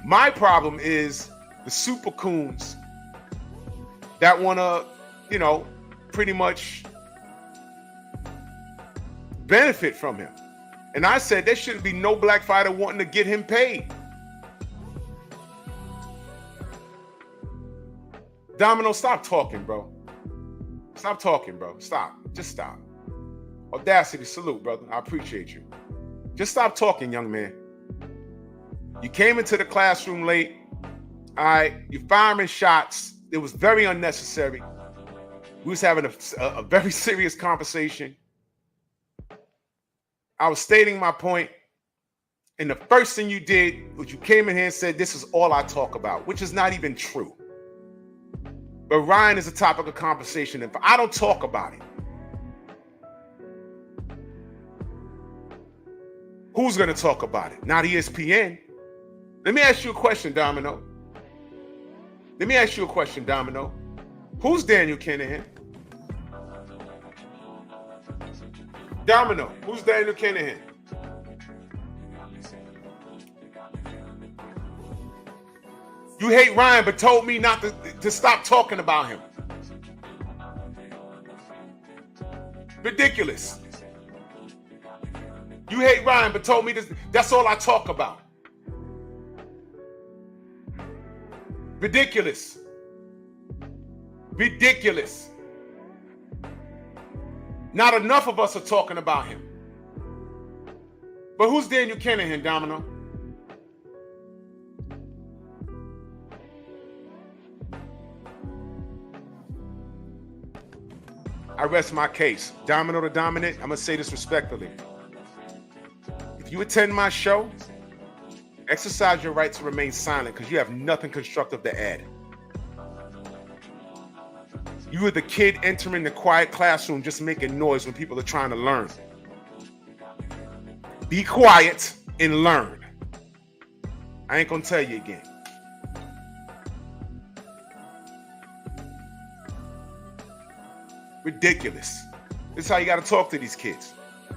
My problem is the super coons that want to, you know, pretty much benefit from him. And I said there shouldn't be no black fighter wanting to get him paid. Domino, stop talking, bro. Stop talking, bro. Stop. Just stop. Audacity, salute, brother. I appreciate you. Just stop talking, young man. You came into the classroom late. All right, you're firing shots. It was very unnecessary. We was having a very serious conversation. I was stating my point, and the first thing you did was you came in here and said, this is all I talk about, which is not even true. But Ryan is a topic of conversation, and I don't talk about it. Who's going to talk about it? Not ESPN. Let me ask you a question, Domino. Let me ask you a question, Domino. Who's Daniel Kinahan? Domino, who's Daniel Kinahan? You hate Ryan, but told me not to stop talking about him. Ridiculous. You hate Ryan, but told me this, that's all I talk about. Ridiculous. Ridiculous. Not enough of us are talking about him. But who's Daniel Kinahan, Domino? I rest my case. Domino the Dominant, I'm going to say this respectfully. If you attend my show, exercise your right to remain silent because you have nothing constructive to add. You are the kid entering the quiet classroom just making noise when people are trying to learn. Be quiet and learn. I ain't going to tell you again. Ridiculous. This is how you got to talk to these kids.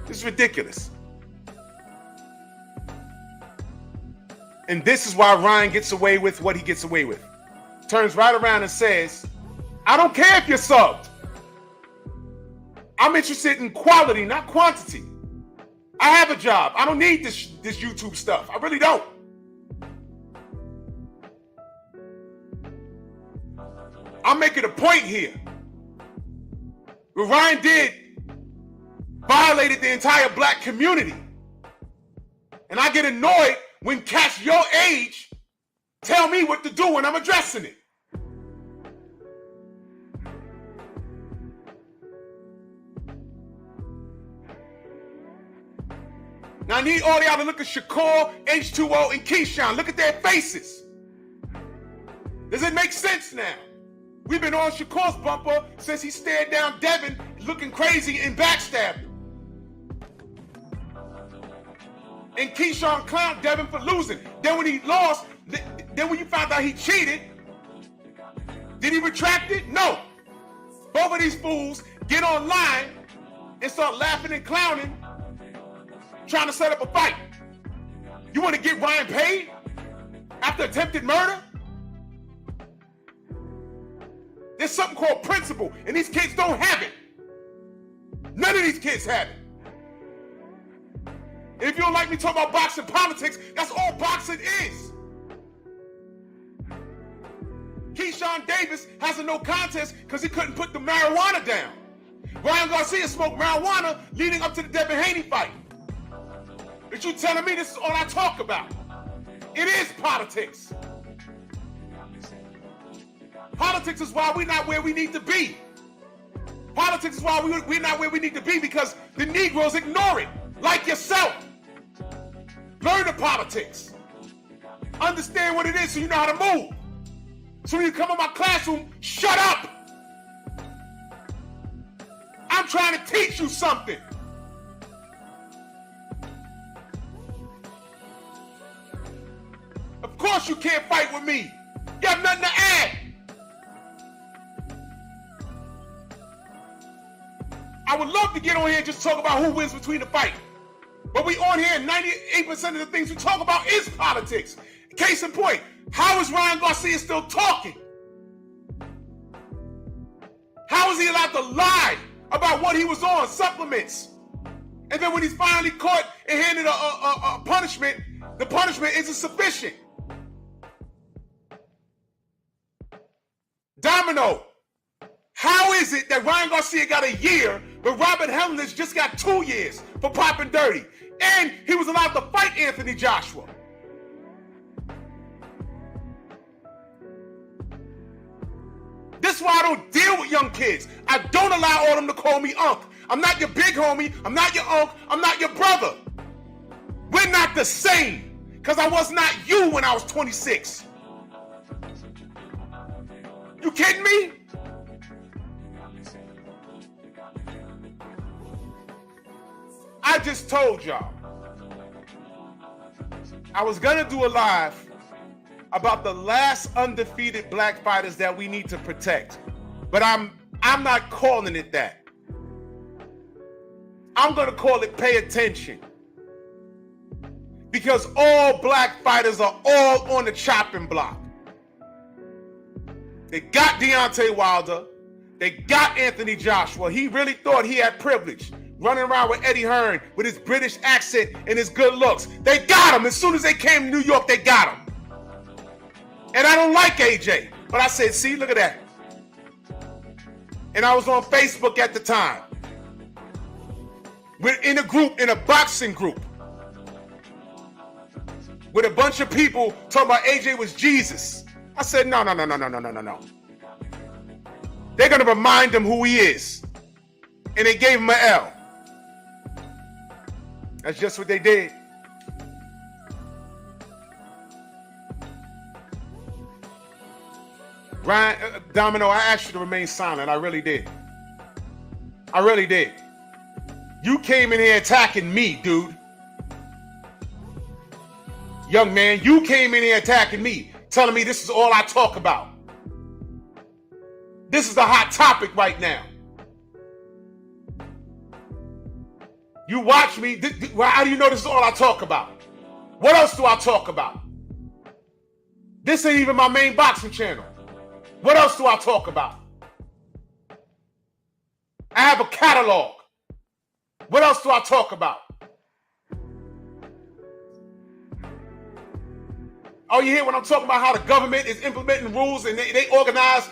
This is ridiculous. And this is why Ryan gets away with what he gets away with. Turns right around and says, I don't care if you're subbed. I'm interested in quality, not quantity. I have a job. I don't need this YouTube stuff. I really don't. I'm making a point here. What Ryan did violated the entire black community. And I get annoyed when cats your age tell me what to do when I'm addressing it. Now I need all y'all to look at Shakur, H2O, and Keyshawn. Look at their faces. Does it make sense now? We've been on Shakur's bumper since he stared down Devin looking crazy and backstabbed him. And Keyshawn clowned Devin for losing. Then when he lost, then when you found out he cheated, did he retract it? No. Both of these fools get online and start laughing and clowning, trying to set up a fight. You want to get Ryan paid after attempted murder? There's something called principle, and these kids don't have it. None of these kids have it. And if you don't like me talking about boxing politics, that's all boxing is. Keyshawn Davis has a no contest because he couldn't put the marijuana down. Ryan Garcia smoked marijuana leading up to the Devin Haney fight. But you telling me this is all I talk about? It is politics. Politics is why we're not where we need to be. Politics is why we're not where we need to be because the Negroes ignore it, like yourself. Learn the politics. Understand what it is so you know how to move. So when you come in my classroom, shut up. I'm trying to teach you something. Of course you can't fight with me. You have nothing to add. I would love to get on here and just talk about who wins between the fight. But we on here and 98% of the things we talk about is politics. Case in point, how is Ryan Garcia still talking? How is he allowed to lie about what he was on, supplements? And then when he's finally caught and handed a punishment, the punishment isn't sufficient. Domino, how is it that Ryan Garcia got a year, but Robert Helenius just got 2 years for popping dirty? And he was allowed to fight Anthony Joshua. This is why I don't deal with young kids. I don't allow all of them to call me Unc. I'm not your big homie. I'm not your Unc. I'm not your brother. We're not the same. Because I was not you when I was 26. You kidding me? I just told y'all I was gonna do a live about the last undefeated black fighters that we need to protect, but I'm not calling it that. I'm gonna call it pay attention, because all black fighters are all on the chopping block. They got Deontay Wilder, they got Anthony Joshua. He really thought he had privilege, running around with Eddie Hearn with his British accent and his good looks. They got him. As soon as they came to New York, they got him. And I don't like AJ, but I said, see, look at that. And I was on Facebook at the time. We're in a group, in a boxing group, with a bunch of people talking about AJ was Jesus. I said, no. They're going to remind him who he is. And they gave him an L. That's just what they did. Ryan, Domino, I asked you to remain silent. I really did. I really did. You came in here attacking me, dude. Young man, you came in here attacking me, telling me this is all I talk about. This is the hot topic right now. You watch me. How do you know this is all I talk about? What else do I talk about? This ain't even my main boxing channel. What else do I talk about? I have a catalog. What else do I talk about? Oh, you hear when I'm talking about how the government is implementing rules and they organize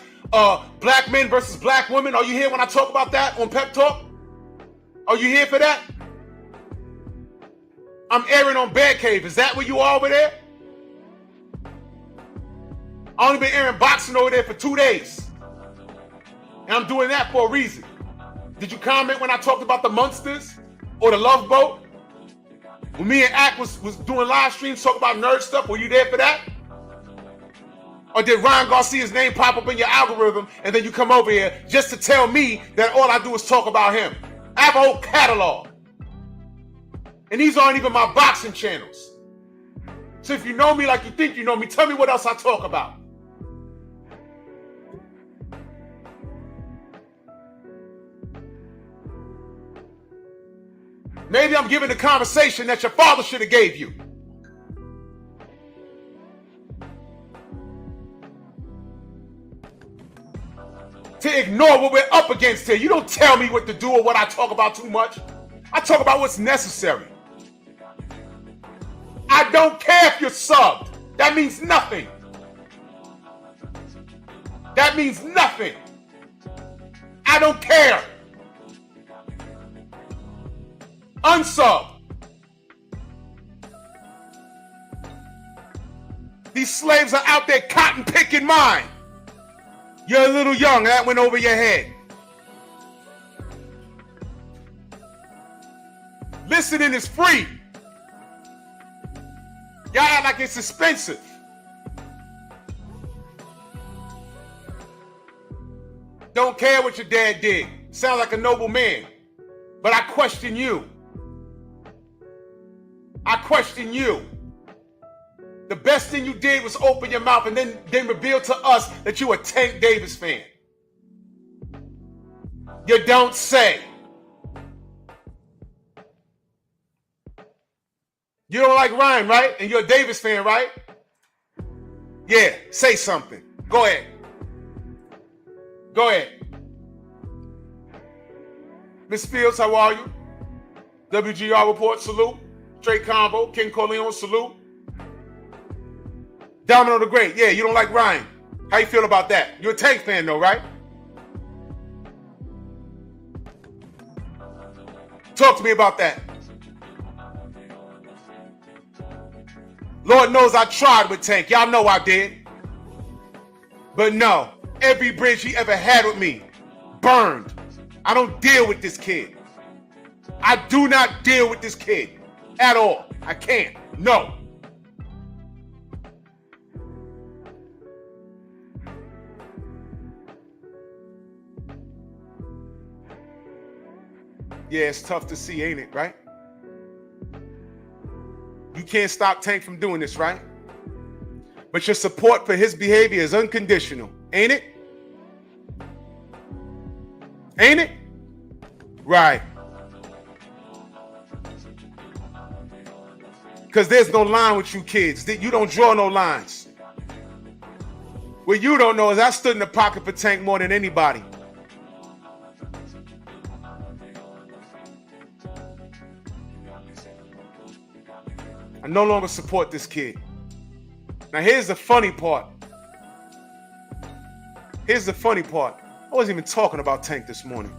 black men versus black women? Are you here when I talk about that on Pep Talk? Are you here for that? I'm airing on Bad Cave. Is that where you are over there? I only been airing boxing over there for 2 days. And I'm doing that for a reason. Did you comment when I talked about the Munsters or the Love Boat? When me and Ack was doing live streams talking about nerd stuff, were you there for that? Or did Ryan Garcia's name pop up in your algorithm and then you come over here just to tell me that all I do is talk about him? I have a whole catalog. And these aren't even my boxing channels. So if you know me like you think you know me, tell me what else I talk about. Maybe I'm giving the conversation that your father should have gave you. To ignore what we're up against here. You don't tell me what to do or what I talk about too much. I talk about what's necessary. I don't care if you're subbed. That means nothing. That means nothing. I don't care. Unsub. These slaves are out there cotton picking mine. You're a little young. That went over your head. Listening is free. Y'all act like it's expensive. Don't care what your dad did. Sound like a noble man. But I question you. I question you. The best thing you did was open your mouth and then reveal to us that you a Tank Davis fan. You don't say. You don't like Ryan, right? And you're a Davis fan, right? Yeah, say something. Go ahead. Go ahead. Miss Fields, how are you? WGR report, salute. Straight combo, King Corleone, salute. Domino the Great, yeah, you don't like Ryan. How you feel about that? You're a Tank fan though, right? Talk to me about that. Lord knows I tried with Tank. Y'all know I did. But no, every bridge he ever had with me burned. I don't deal with this kid. I do not deal with this kid at all. I can't. No. Yeah, it's tough to see, ain't it, right? You can't stop Tank from doing this, right? But your support for his behavior is unconditional, ain't it? Ain't it? Right. Because there's no line with you kids. You don't draw no lines. What you don't know is I stood in the pocket for Tank more than anybody. I no longer support this kid. Now here's the funny part. Here's the funny part. I wasn't even talking about Tank this morning.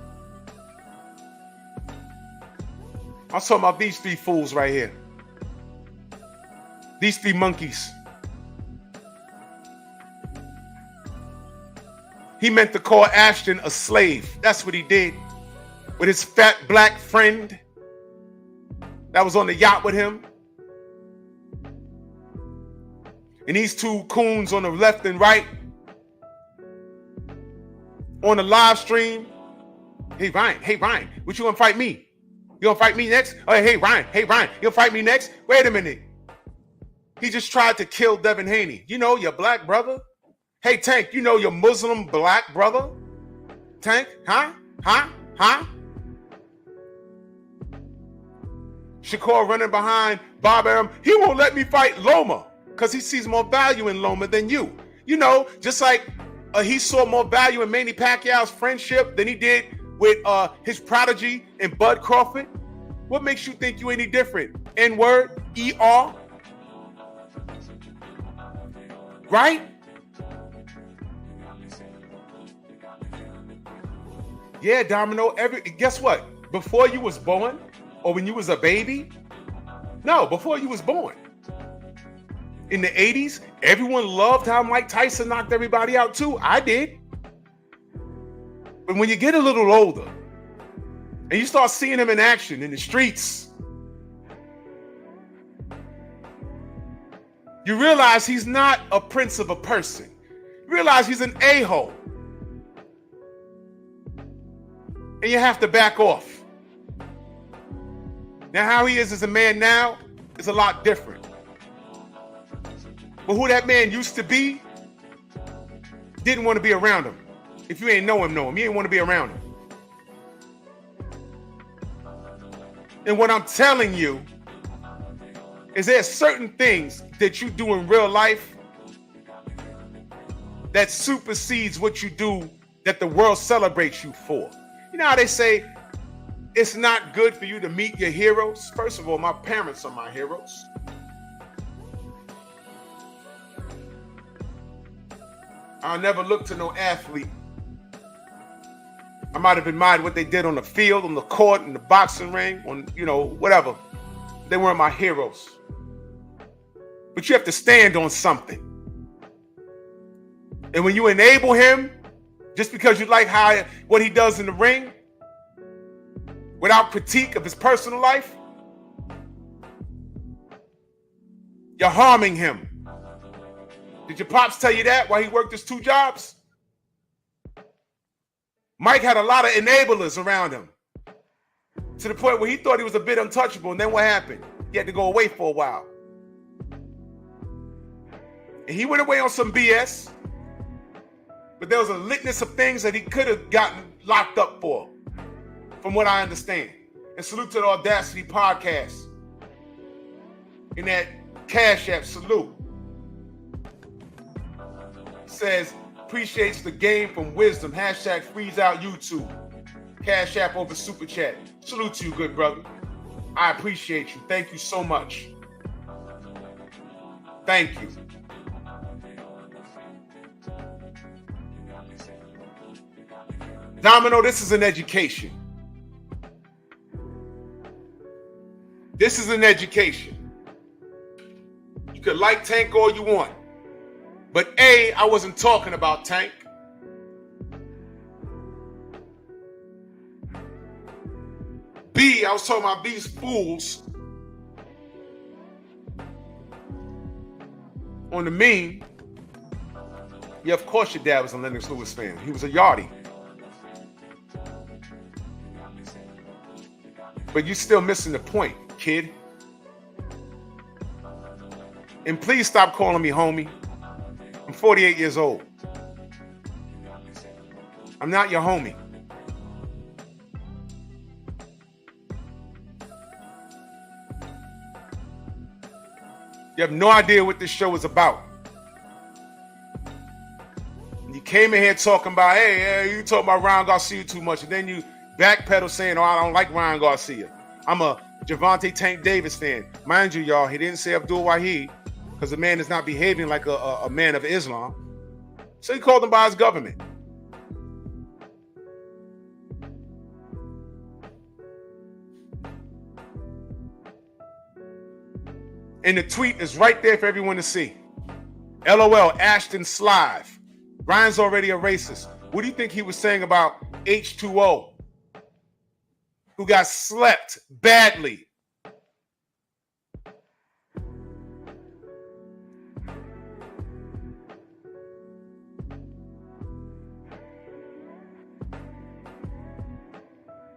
I was talking about these three fools right here. These three monkeys. He meant to call Ashton a slave. That's what he did. With his fat black friend that was on the yacht with him. And these two coons on the left and right on the live stream. Hey Ryan, what you gonna fight me? You gonna fight me next? Oh, hey Ryan, you gonna fight me next? Wait a minute. He just tried to kill Devin Haney. You know, your black brother. Hey Tank, you know your Muslim black brother? Tank, huh? Shakur running behind Bob Arum. He won't let me fight Loma because he sees more value in Loma than you. You know, just like he saw more value in Manny Pacquiao's friendship than he did with his prodigy and Bud Crawford. What makes you think you any different? N-word, E-R, right? Yeah, Domino. Guess what? Before you was born, or when you was a baby? No, before you was born. In the 80s, everyone loved how Mike Tyson knocked everybody out too. I did. But when you get a little older and you start seeing him in action in the streets, you realize he's not a prince of a person. You realize he's an a-hole. And you have to back off. Now, how he is as a man now is a lot different. But who that man used to be, didn't want to be around him. If you ain't know him. You ain't want to be around him. And what I'm telling you is there certain things that you do in real life that supersedes what you do that the world celebrates you for. You know how they say it's not good for you to meet your heroes? First of all, my parents are my heroes. I'll never look to no athlete. I might have admired what they did on the field, on the court, in the boxing ring, on, whatever. They weren't my heroes. But you have to stand on something. And when you enable him, just because you like what he does in the ring, without critique of his personal life, You're harming him. Did your pops tell you that while he worked his 2 jobs? Mike had a lot of enablers around him to the point where he thought he was a bit untouchable. And then what happened? He had to go away for a while. And he went away on some BS. But there was a litness of things that he could have gotten locked up for, from what I understand. And salute to the Audacity podcast. In that Cash App, salute. Says, appreciates the game from wisdom. Hashtag freeze out YouTube. Cash App over Super Chat. Salute to you, good brother. I appreciate you. Thank you so much. Thank you. Domino, this is an education. This is an education. You could like Tank all you want. But A, I wasn't talking about Tank. B, I was talking about these fools on the meme. Yeah, of course your dad was a Lennox Lewis fan. He was a Yardie. But you're still missing the point, kid. And please stop calling me homie. I'm 48 years old. I'm not your homie. You have no idea what this show is about. You came in here talking about, hey, you talking about Ryan Garcia too much, and then you backpedal saying, oh, I don't like Ryan Garcia. I'm a Javante Tank Davis fan. Mind you, y'all, he didn't say Abdul Wahid because the man is not behaving like a man of Islam. So he called him by his government. And the tweet is right there for everyone to see. LOL, Ashton Slive. Ryan's already a racist. What do you think he was saying about H2O? Who got slept badly.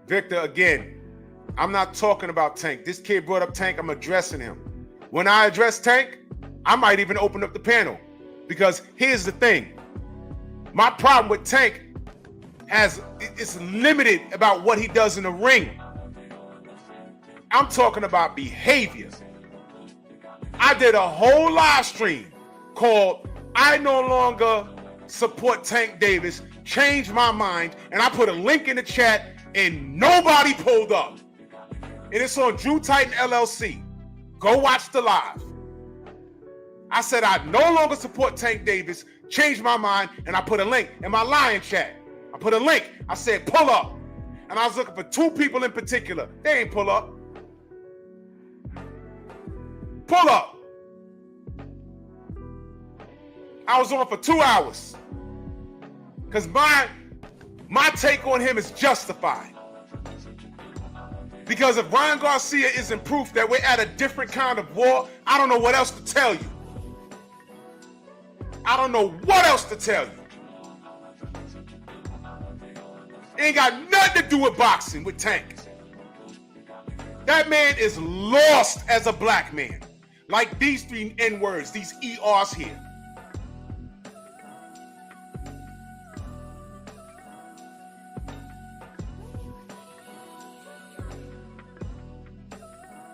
Victor, again, I'm not talking about Tank. This kid brought up Tank. I'm addressing him. When I address Tank, I might even open up the panel. Because here's the thing. My problem with Tank it's limited about what he does in the ring. I'm talking about behavior. I did a whole live stream called I No Longer Support Tank Davis, Changed My Mind, and I put a link in the chat and nobody pulled up. And it's on Drew Titan LLC. Go watch the live. I said I no longer support Tank Davis, changed my mind, and I put a link in my lion chat. I put a link. I said pull up. And I was looking for 2 people in particular. They ain't pull up. Pull up. I was on for 2 hours. Because my take on him is justified. Because if Ryan Garcia isn't proof that we're at a different kind of war, I don't know what else to tell you. I don't know what else to tell you. It ain't got nothing to do with boxing, with Tank. That man is lost as a black man. Like these 3 N-words, these ERs here.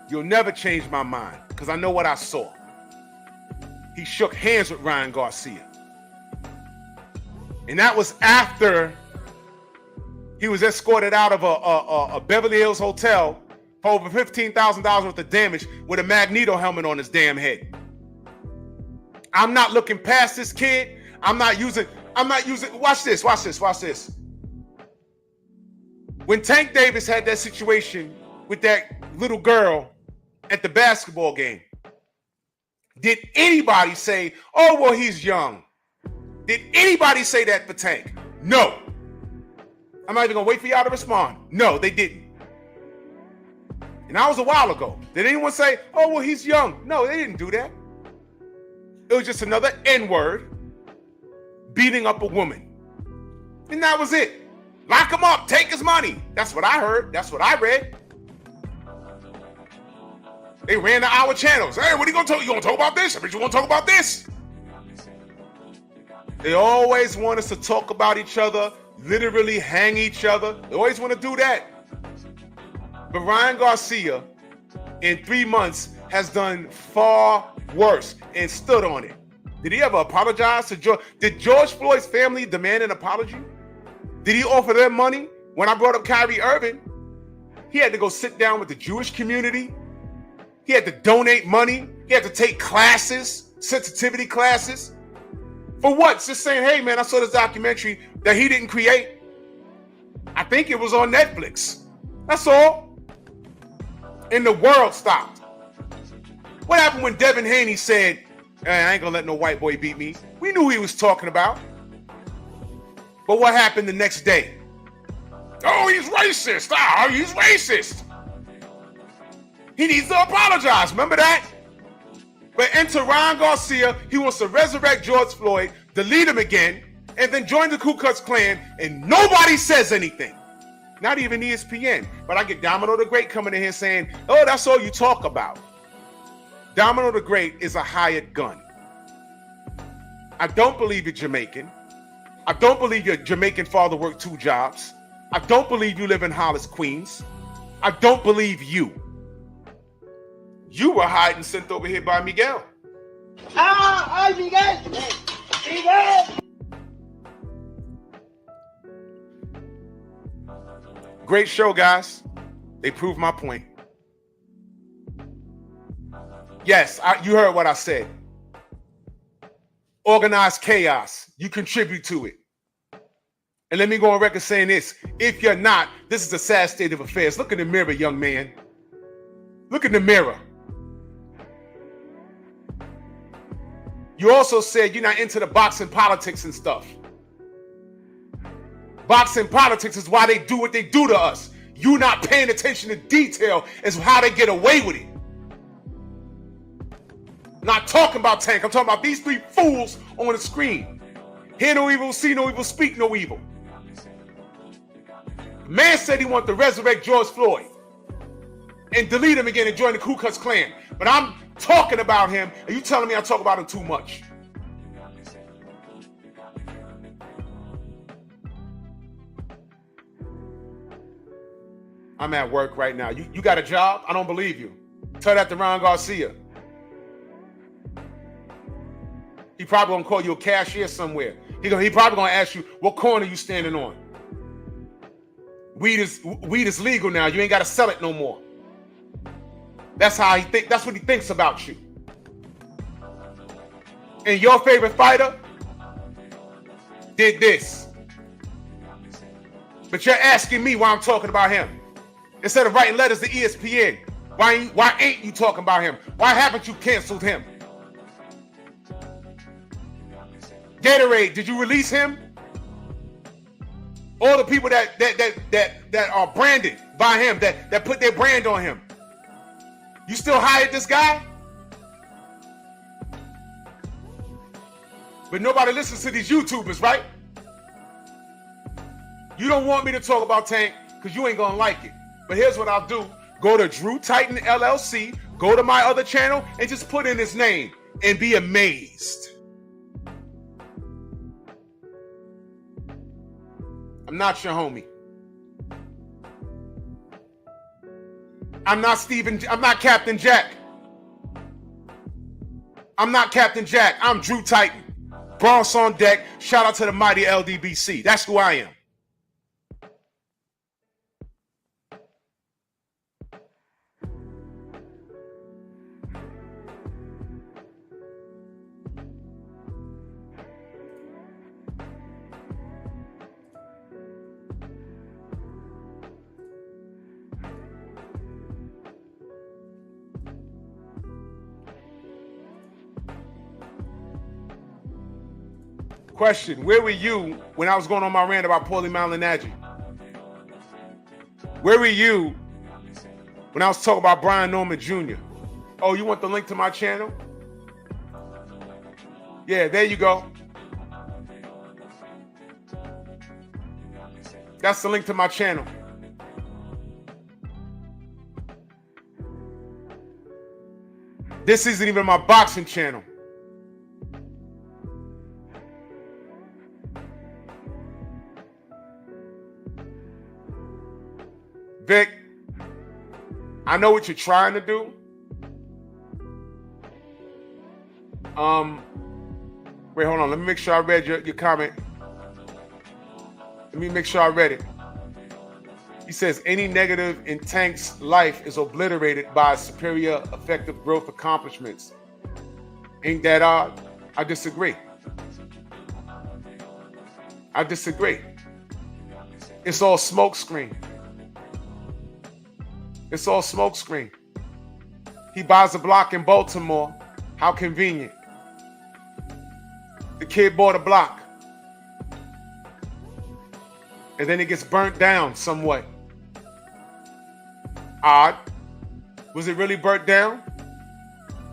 You'll never change my mind, because I know what I saw. He shook hands with Ryan Garcia. And that was after he was escorted out of a Beverly Hills hotel for over $15,000 worth of damage with a Magneto helmet on his damn head. I'm not looking past this kid. I'm not using, watch this. When Tank Davis had that situation with that little girl at the basketball game, did anybody say, oh, well, he's young? Did anybody say that for Tank? No. I'm not even going to wait for y'all to respond. No, they didn't. And that was a while ago. Did anyone say, oh, well, he's young? No, they didn't do that. It was just another N-word beating up a woman. And that was it. Lock him up, take his money. That's what I heard. That's what I read. They ran to our channels. Hey, what are you gonna talk? You gonna talk about this? I bet you wanna talk about this. They always want us to talk about each other, literally hang each other. They always want to do that. But Ryan Garcia, in 3 months, has done far worse and stood on it. Did he ever apologize to George? Did George Floyd's family demand an apology? Did he offer them money? When I brought up Kyrie Irving, he had to go sit down with the Jewish community. He had to donate money. He had to take classes, sensitivity classes. For what? Just saying, hey, man, I saw this documentary that he didn't create. I think it was on Netflix. That's all. And the world stopped. What happened when Devin Haney said, hey, I ain't gonna let no white boy beat me? We knew who he was talking about. But what happened the next day? Oh, he's racist. He's racist. He needs to apologize. Remember that? But enter Ryan Garcia. He wants to resurrect George Floyd, delete him again, and then join the Ku Klux Klan, and nobody says anything. Not even ESPN. But I get Domino the Great coming in here saying, oh, that's all you talk about. Domino the Great is a hired gun. I don't believe you're Jamaican. I don't believe your Jamaican father worked 2 jobs. I don't believe you live in Hollis, Queens. I don't believe you. You were hired and sent over here by Miguel. Miguel! Miguel! Great show, guys. They proved my point. Yes, you heard what I said. Organized chaos. You contribute to it. And let me go on record saying this. If you're not, this is a sad state of affairs. Look in the mirror, young man. Look in the mirror. You also said you're not into the boxing politics and stuff. Boxing politics is why they do what they do to us. You not paying attention to detail is how they get away with it. Not talking about Tank. I'm talking about these 3 fools on the screen. Hear no evil, see no evil, speak no evil. Man said he wanted to resurrect George Floyd and delete him again and join the Ku Klux Klan. But I'm talking about him, and you telling me I talk about him too much. I'm at work right now. You got a job? I don't believe you. Tell that to Ron Garcia. He probably gonna call you a cashier somewhere. He probably gonna ask you, what corner you standing on? Weed is legal now. You ain't gotta sell it no more. That's how he think. That's what he thinks about you. And your favorite fighter did this. But you're asking me why I'm talking about him. Instead of writing letters to ESPN, why ain't you talking about him? Why haven't you canceled him? Gatorade, did you release him? All the people that are branded by him, that put their brand on him. You still hired this guy? But nobody listens to these YouTubers, right? You don't want me to talk about Tank because you ain't gonna like it. But here's what I'll do. Go to Drew Titan LLC, go to my other channel, and just put in his name and be amazed. I'm not your homie. I'm not Captain Jack. I'm not Captain Jack. I'm Drew Titan. Bronx on deck. Shout out to the mighty LDBC. That's who I am. Question, where were you when I was going on my rant about Paulie Malignaggi? Where were you when I was talking about Brian Norman Jr.? Oh, you want the link to my channel? Yeah, there you go. That's the link to my channel. This isn't even my boxing channel. Vic, I know what you're trying to do. Wait, hold on. Let me make sure I read your comment. Let me make sure I read it. He says, any negative in Tank's life is obliterated by superior effective growth accomplishments. Ain't that odd? I disagree. I disagree. It's all smokescreen. It's all smokescreen. He buys a block in Baltimore. How convenient. The kid bought a block. And then it gets burnt down somewhat. Odd. Was it really burnt down?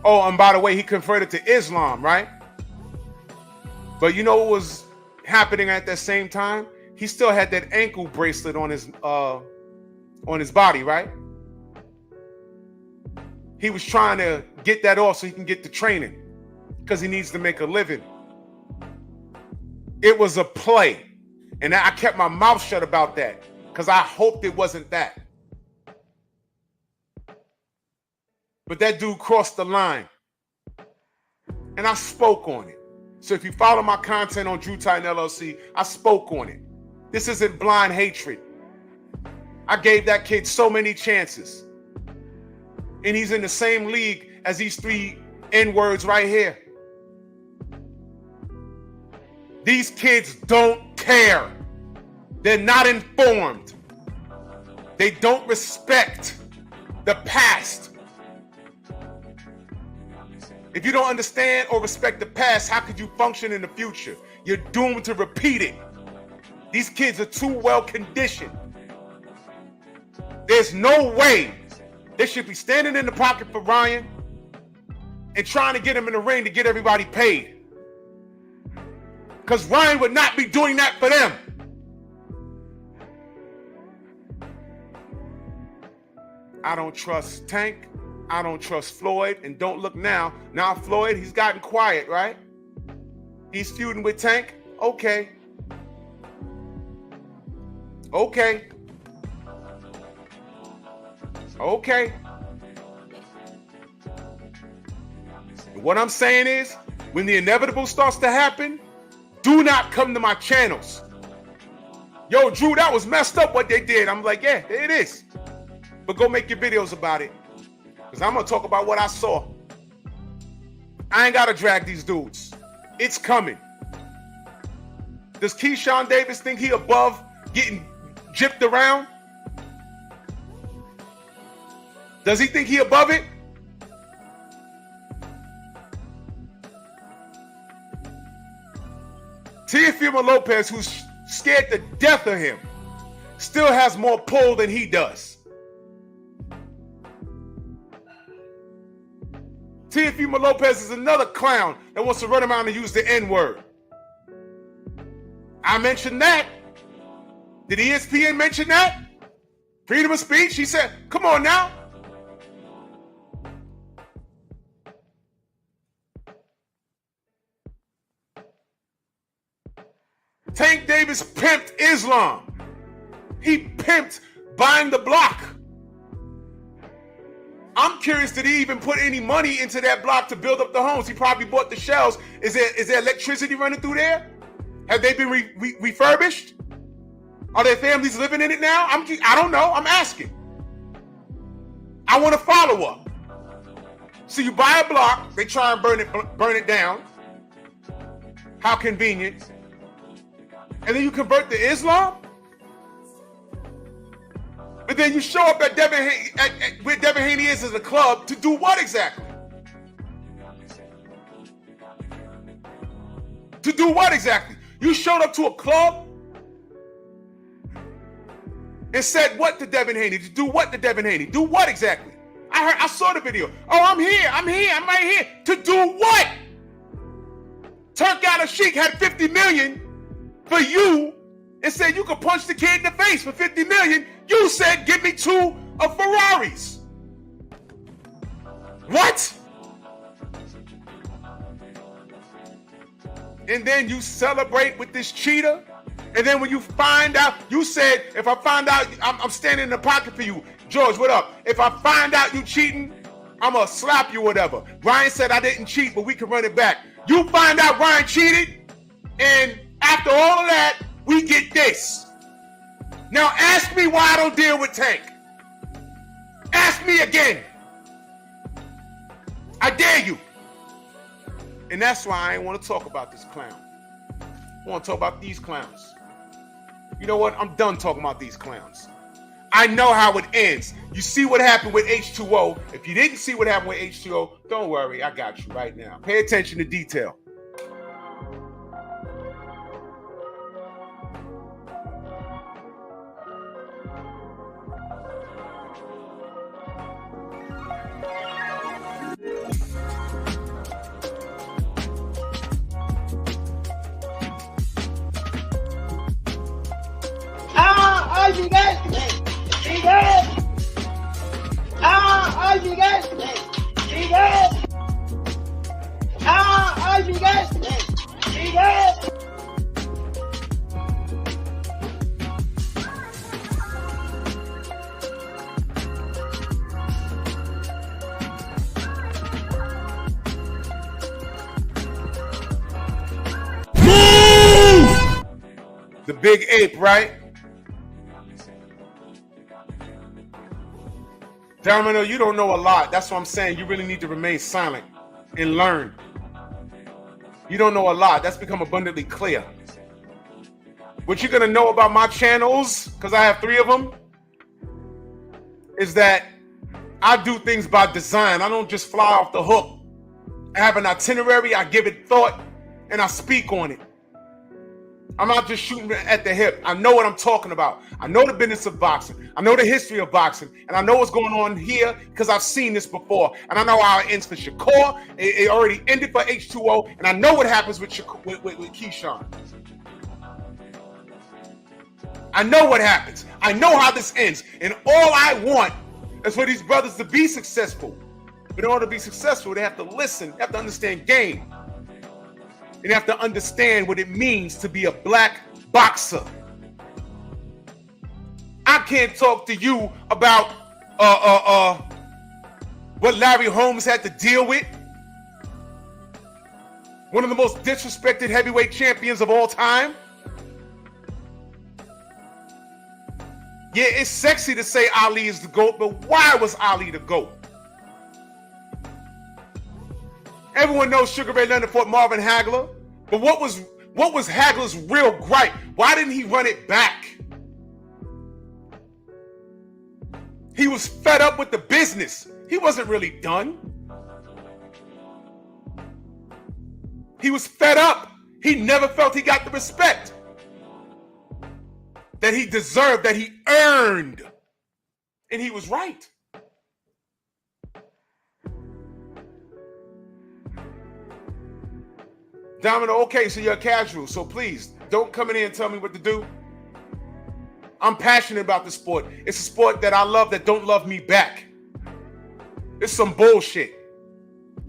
Oh, and by the way, he converted to Islam, right? But you know what was happening at that same time? He still had that ankle bracelet on his body, right? He was trying to get that off so he can get to training because he needs to make a living. It was a play. And I kept my mouth shut about that because I hoped it wasn't that. But that dude crossed the line. And I spoke on it. So if you follow my content on Drew Titan LLC, I spoke on it. This isn't blind hatred. I gave that kid so many chances. And he's in the same league as these 3 N-words right here. These kids don't care. They're not informed. They don't respect the past. If you don't understand or respect the past, how could you function in the future? You're doomed to repeat it. These kids are too well conditioned. There's no way they should be standing in the pocket for Ryan and trying to get him in the ring to get everybody paid. Because Ryan would not be doing that for them. I don't trust Tank. I don't trust Floyd. And don't look now. Now Floyd, he's gotten quiet, right? He's feuding with Tank. Okay. Okay. Okay. What I'm saying is, when the inevitable starts to happen, do not come to my channels. Yo, Drew, that was messed up what they did. I'm like, yeah, it is. But go make your videos about it. Because I'm going to talk about what I saw. I ain't got to drag these dudes. It's coming. Does Keyshawn Davis think he above getting gypped around? Does he think he above it? Teofimo Lopez, who's scared to death of him, still has more pull than he does. Teofimo Lopez is another clown that wants to run around and use the N-word. I mentioned that. Did ESPN mention that? Freedom of speech? He said, come on now. Tank Davis pimped Islam. He pimped buying the block. I'm curious, did he even put any money into that block to build up the homes? He probably bought the shells. Is there electricity running through there? Have they been refurbished? Are there families living in it now? I don't know. I'm asking. I want a follow-up. So you buy a block, they try and burn it down. How convenient. And then you convert to Islam? But then you show up at where Devin Haney is as a club to do what exactly? To do what exactly? You showed up to a club and said what to Devin Haney? To do what to Devin Haney? Do what exactly? I saw the video. Oh, I'm here, I'm right here. To do what? Turned out a sheik had 50 million for you and said you could punch the kid in the face for 50 million. You said, give me 2 of Ferraris. What? And then you celebrate with this cheater. And then when you find out, you said, if I find out I'm standing in the pocket for you. George, what up? If I find out you cheating, I'm going to slap you, whatever. Ryan said I didn't cheat, but we can run it back. You find out Ryan cheated, and after all of that, we get this. Now ask me why I don't deal with Tank. Ask me again. I dare you. And that's why I ain't want to talk about this clown. I want to talk about these clowns. You know what? I'm done talking about these clowns. I know how it ends. You see what happened with H2O. If you didn't see what happened with H2O, don't worry. I got you right now. Pay attention to detail. ¡Ay, Miguel! ¡Miguel! ¡Ay, Miguel! ¡Miguel! ¡Ay, Miguel! ¡Miguel! The big ape, right? Domino, you don't know a lot. That's what I'm saying. You really need to remain silent and learn. You don't know a lot. That's become abundantly clear. What you're going to know about my channels, because I have 3 of them, is that I do things by design. I don't just fly off the hook. I have an itinerary. I give it thought, and I speak on it. I'm not just shooting at the hip. I know what I'm talking about. I know the business of boxing. I know the history of boxing. And I know what's going on here because I've seen this before. And I know how it ends for Shakur. It already ended for H2O. And I know what happens with Keyshawn. I know what happens. I know how this ends. And all I want is for these brothers to be successful. But in order to be successful, they have to listen. They have to understand game. And you have to understand what it means to be a black boxer. I can't talk to you about what Larry Holmes had to deal with. One of the most disrespected heavyweight champions of all time. Yeah, it's sexy to say Ali is the GOAT, but why was Ali the GOAT? Everyone knows Sugar Ray Leonard fought Marvin Hagler, but what was Hagler's real gripe? Why didn't he run it back? He was fed up with the business. He wasn't really done. He was fed up. He never felt he got the respect that he deserved, that he earned. And he was right. Domino, okay, so you're a casual, so please don't come in here and tell me what to do. I'm passionate about the sport. It's a sport that I love that don't love me back. It's some bullshit.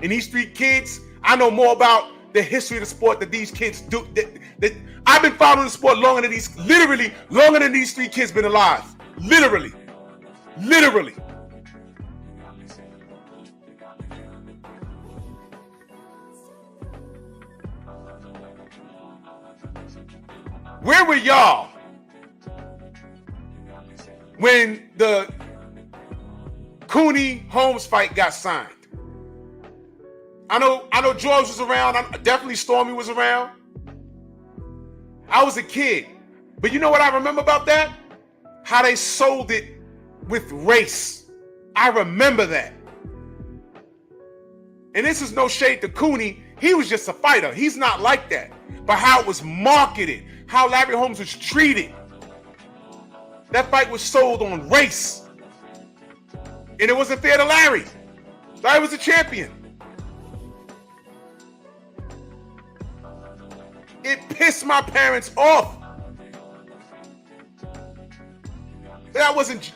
And these 3 kids, I know more about the history of the sport that these kids do. That I've been following the sport longer than these 3 kids been alive. Literally. Where were y'all when the Cooney Holmes fight got signed? I know George was around. Definitely Stormy was around. I was a kid. But you know what I remember about that? How they sold it with race. I remember that. And this is no shade to Cooney. He was just a fighter. He's not like that. But how it was marketed, how Larry Holmes was treated. That fight was sold on race. And it wasn't fair to Larry. Larry was a champion. It pissed my parents off. That wasn't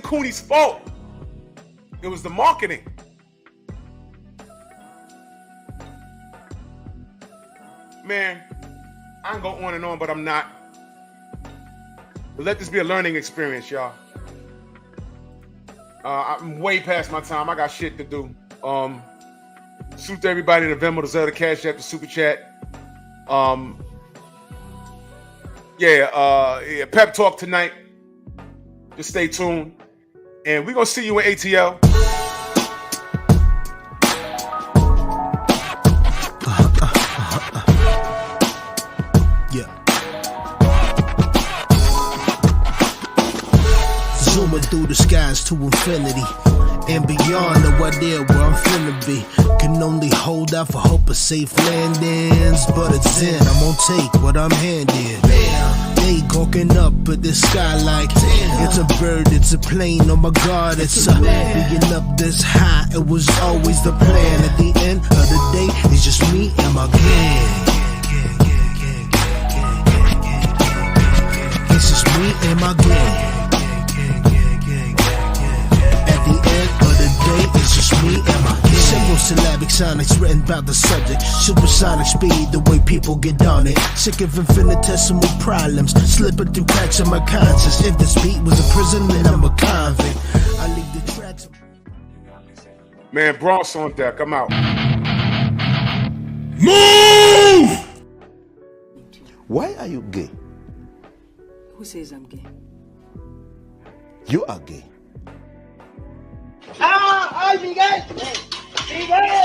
Cooney's fault. It was the marketing. Man, I can go on and on, but I'm not. But let this be a learning experience, y'all. I'm way past my time. I got shit to do. Salute to everybody in the Venmo, the Zelda, Cash App, the Super Chat. Pep Talk tonight. Just stay tuned. And we're going to see you in ATL. Zooming through the skies to infinity and beyond, no idea where I'm finna be. Can only hold out for hope of safe landings, but it's in, I'm gonna take what I'm handed. They gawking up at the sky like, it's a bird, it's a plane, oh my god, it's a being up this high, it was always the plan. At the end of the day, it's just me and my gang. It's just me and my gang. It's just me and my kid. Simple syllabic sonics written about the subject. Supersonic speed, the way people get on it. Sick of infinitesimal problems, slipping through cracks of my conscience. If this beat was a prison, then I'm a convict. I leave the tracks. Man, Bronx on deck. I'm out. Move! Why are you gay? Who says I'm gay? You are gay. ¡Ay, Miguel! ¡Miguel!